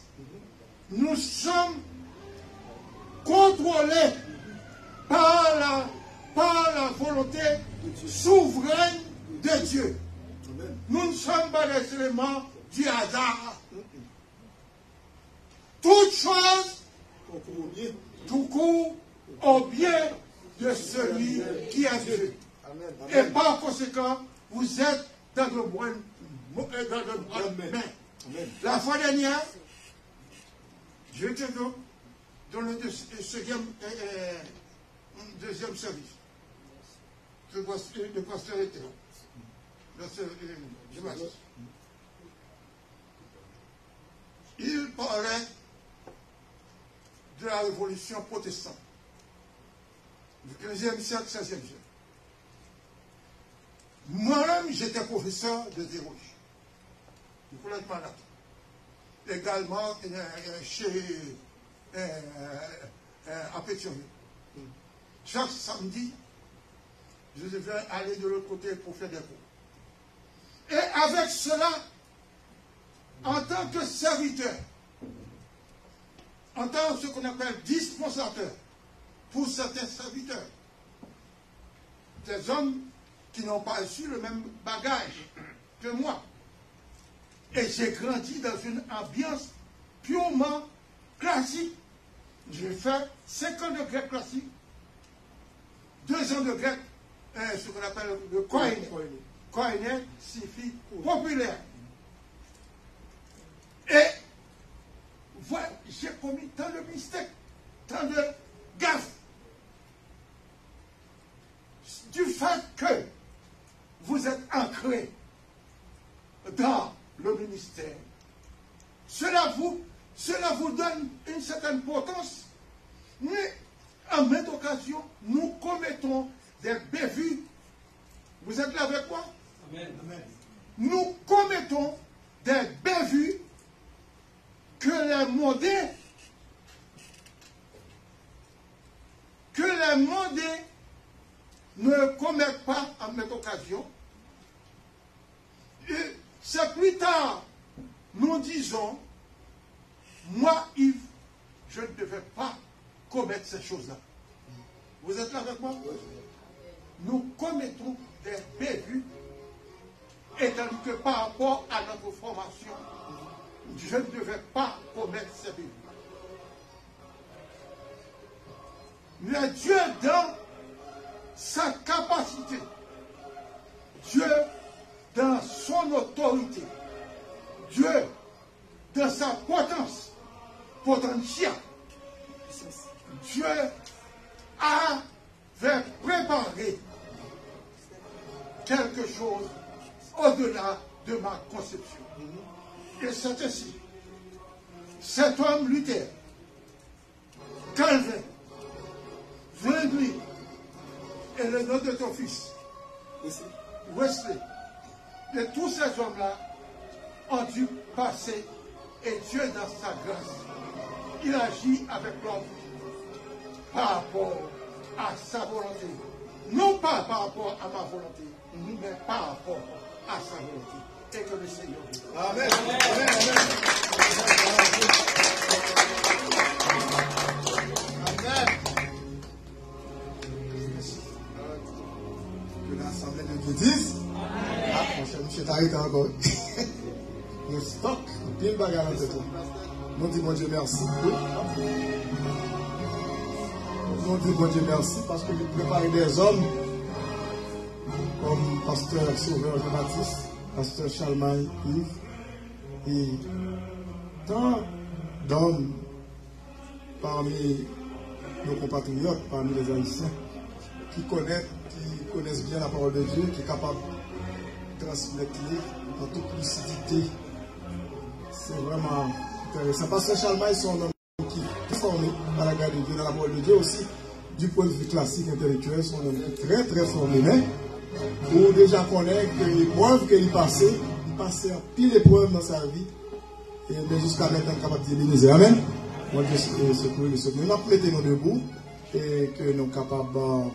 Nous sommes contrôlés par la volonté souveraine de Dieu. Nous ne sommes pas des éléments du hasard. Toutes choses tout court au bien de celui qui est Dieu. Et par conséquent, vous êtes dans le bon main. La fois dernière, je étais dans le deuxième service. Le pasteur était là. Il parlait de la révolution protestante du 15e siècle, 16e siècle. Moi-même, j'étais professeur de théologie du collège Manhattan. Également à Pétionville. Chaque samedi, je devais aller de l'autre côté pour faire des cours. Et avec cela, en tant que serviteur, en tant que ce qu'on appelle dispensateur, pour certains serviteurs, des hommes qui n'ont pas reçu le même bagage que moi. Et j'ai grandi dans une ambiance purement classique. J'ai fait 5 ans de grec classique, 2 ans de grec, ce qu'on appelle le koiné. Koiné signifie populaire. Et voilà, j'ai commis tant de mystères, tant de gaffes, du fait que vous êtes ancré dans le ministère. Cela vous donne une certaine potence, mais en même occasion, nous commettons des bévues. Vous êtes là avec moi? Amen. Amen. Nous commettons des bévues que les modés ne commettent pas en même occasion. Et c'est plus tard, nous disons, moi, Yves, je ne devais pas commettre ces choses-là. Vous êtes là avec moi? Nous commettons des bévues, étant que par rapport à notre formation, je ne devais pas commettre ces bévues. Mais Dieu, dans sa capacité, Dieu, dans son autorité, Dieu, dans sa potentiel, Dieu avait préparé quelque chose au-delà de ma conception. Et c'est ainsi. Cet homme Luther, Calvin, Zwingli, et le nom de ton fils, Wesley, et tous ces hommes-là ont dû passer, et Dieu dans sa grâce, il agit avec l'homme par rapport à sa volonté. Non pas par rapport à ma volonté, mais par rapport à sa volonté. Et que le Seigneur vous donne. Amen. Amen. Amen. Que l'Assemblée de Dieu dise. Ah, mon cher monsieur, t'arrêtes encore. Nous stock, bien bagarre entre toi. Nous disons, mon Dieu, merci. nous disons bon Dieu merci parce que vous préparez des hommes comme pasteur Sauveur Jean-Baptiste, pasteur Charlemagne Yves, et tant d'hommes parmi nos compatriotes, parmi les Haïtiens, qui connaissent bien la parole de Dieu, qui est capable de transmettre en toute lucidité. C'est vraiment intéressant. Pasteur Charlemagne, c'est un homme qui est formé à la garde de Dieu, dans la parole de Dieu aussi, du point de vue classique, intellectuel, c'est un homme qui est très très formé. Mais vous déjà connaissez que l'épreuve qu'il passait, il passait en pile d'épreuves dans sa vie, et mais jusqu'à maintenant, capable de dire amen. Moi, je secoue le secours. Nous avons prêté nos debout et que nous sommes capables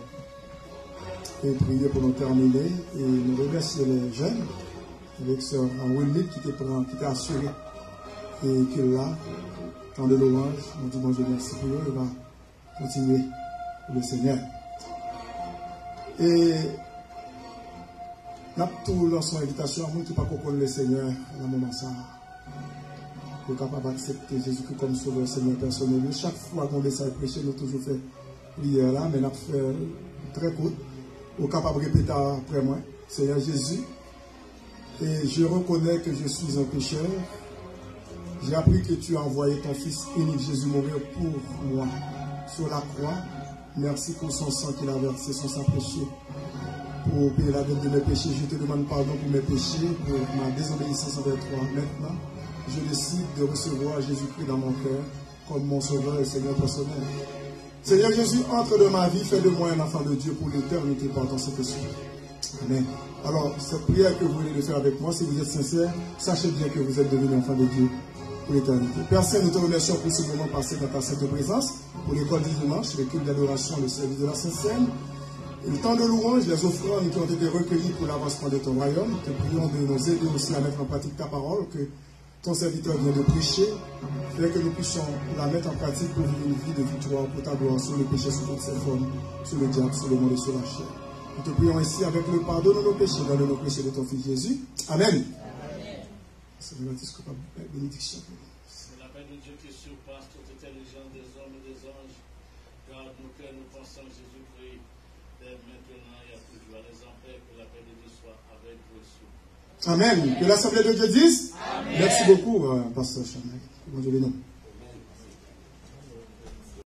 de prier pour nous terminer. Et nous remercions les jeunes, avec Sœur Willy qui t'a assuré et qui est là, dans le louange. Nous disons bon Dieu merci pour eux, il va continuer pour le Seigneur. Et nous avons tout lancé une invitation à nous qui ne connaissent pas le Seigneur dans le moment ça. Pour capable d'accepter Jésus-Christ comme sauveur Seigneur personnel. Chaque fois qu'on essaie de prêcher, nous toujours fait prière là, mais nous avons fait très court. Pour capable de répéter après moi, Seigneur Jésus, et je reconnais que je suis un pécheur. J'ai appris que tu as envoyé ton Fils unique Jésus mourir pour moi sur la croix. Merci pour son sang qu'il a versé, son sang péché. Pour payer la dette de mes péchés, je te demande pardon pour mes péchés, pour ma désobéissance envers toi. Maintenant, je décide de recevoir Jésus-Christ dans mon cœur comme mon sauveur et Seigneur personnel. Seigneur Jésus, entre dans ma vie, fais de moi un enfant de Dieu pour l'éternité par ton Saint-Esprit. Amen. Alors, cette prière que vous venez de faire avec moi, si vous êtes sincère, sachez bien que vous êtes devenu enfant de Dieu pour l'éternité. Père Saint, nous te remercions pour ce moment passé dans ta sainte présence, pour l'école du dimanche, le culte d'adoration, le service de la Sainte Seine, et le temps de louange, les offrandes qui ont été recueillies pour l'avancement de ton royaume. Te prions de nous aider aussi à mettre en pratique ta parole, que ton serviteur vient de prêcher, fait que nous puissions la mettre en pratique pour vivre une vie de victoire pour ta gloire sur le péché, sur toutes ses formes, sur le diable, sur le monde et sur la chair. Nous te prions ici avec le pardon de nos péchés, dans le nom précieux de ton Fils Jésus. Amen. C'est la bénédiction. C'est la paix de Dieu qui surpasse toute intelligence des hommes et des anges. Garde nos cœurs, nous pensons Jésus-Christ, dès maintenant et à toujours. Les en paix, que la paix de Dieu soit avec vous et sur vous. Amen. Que l'Assemblée de Dieu dise. Amen. Merci beaucoup, Pasteur Chanel. Bonjour les noms.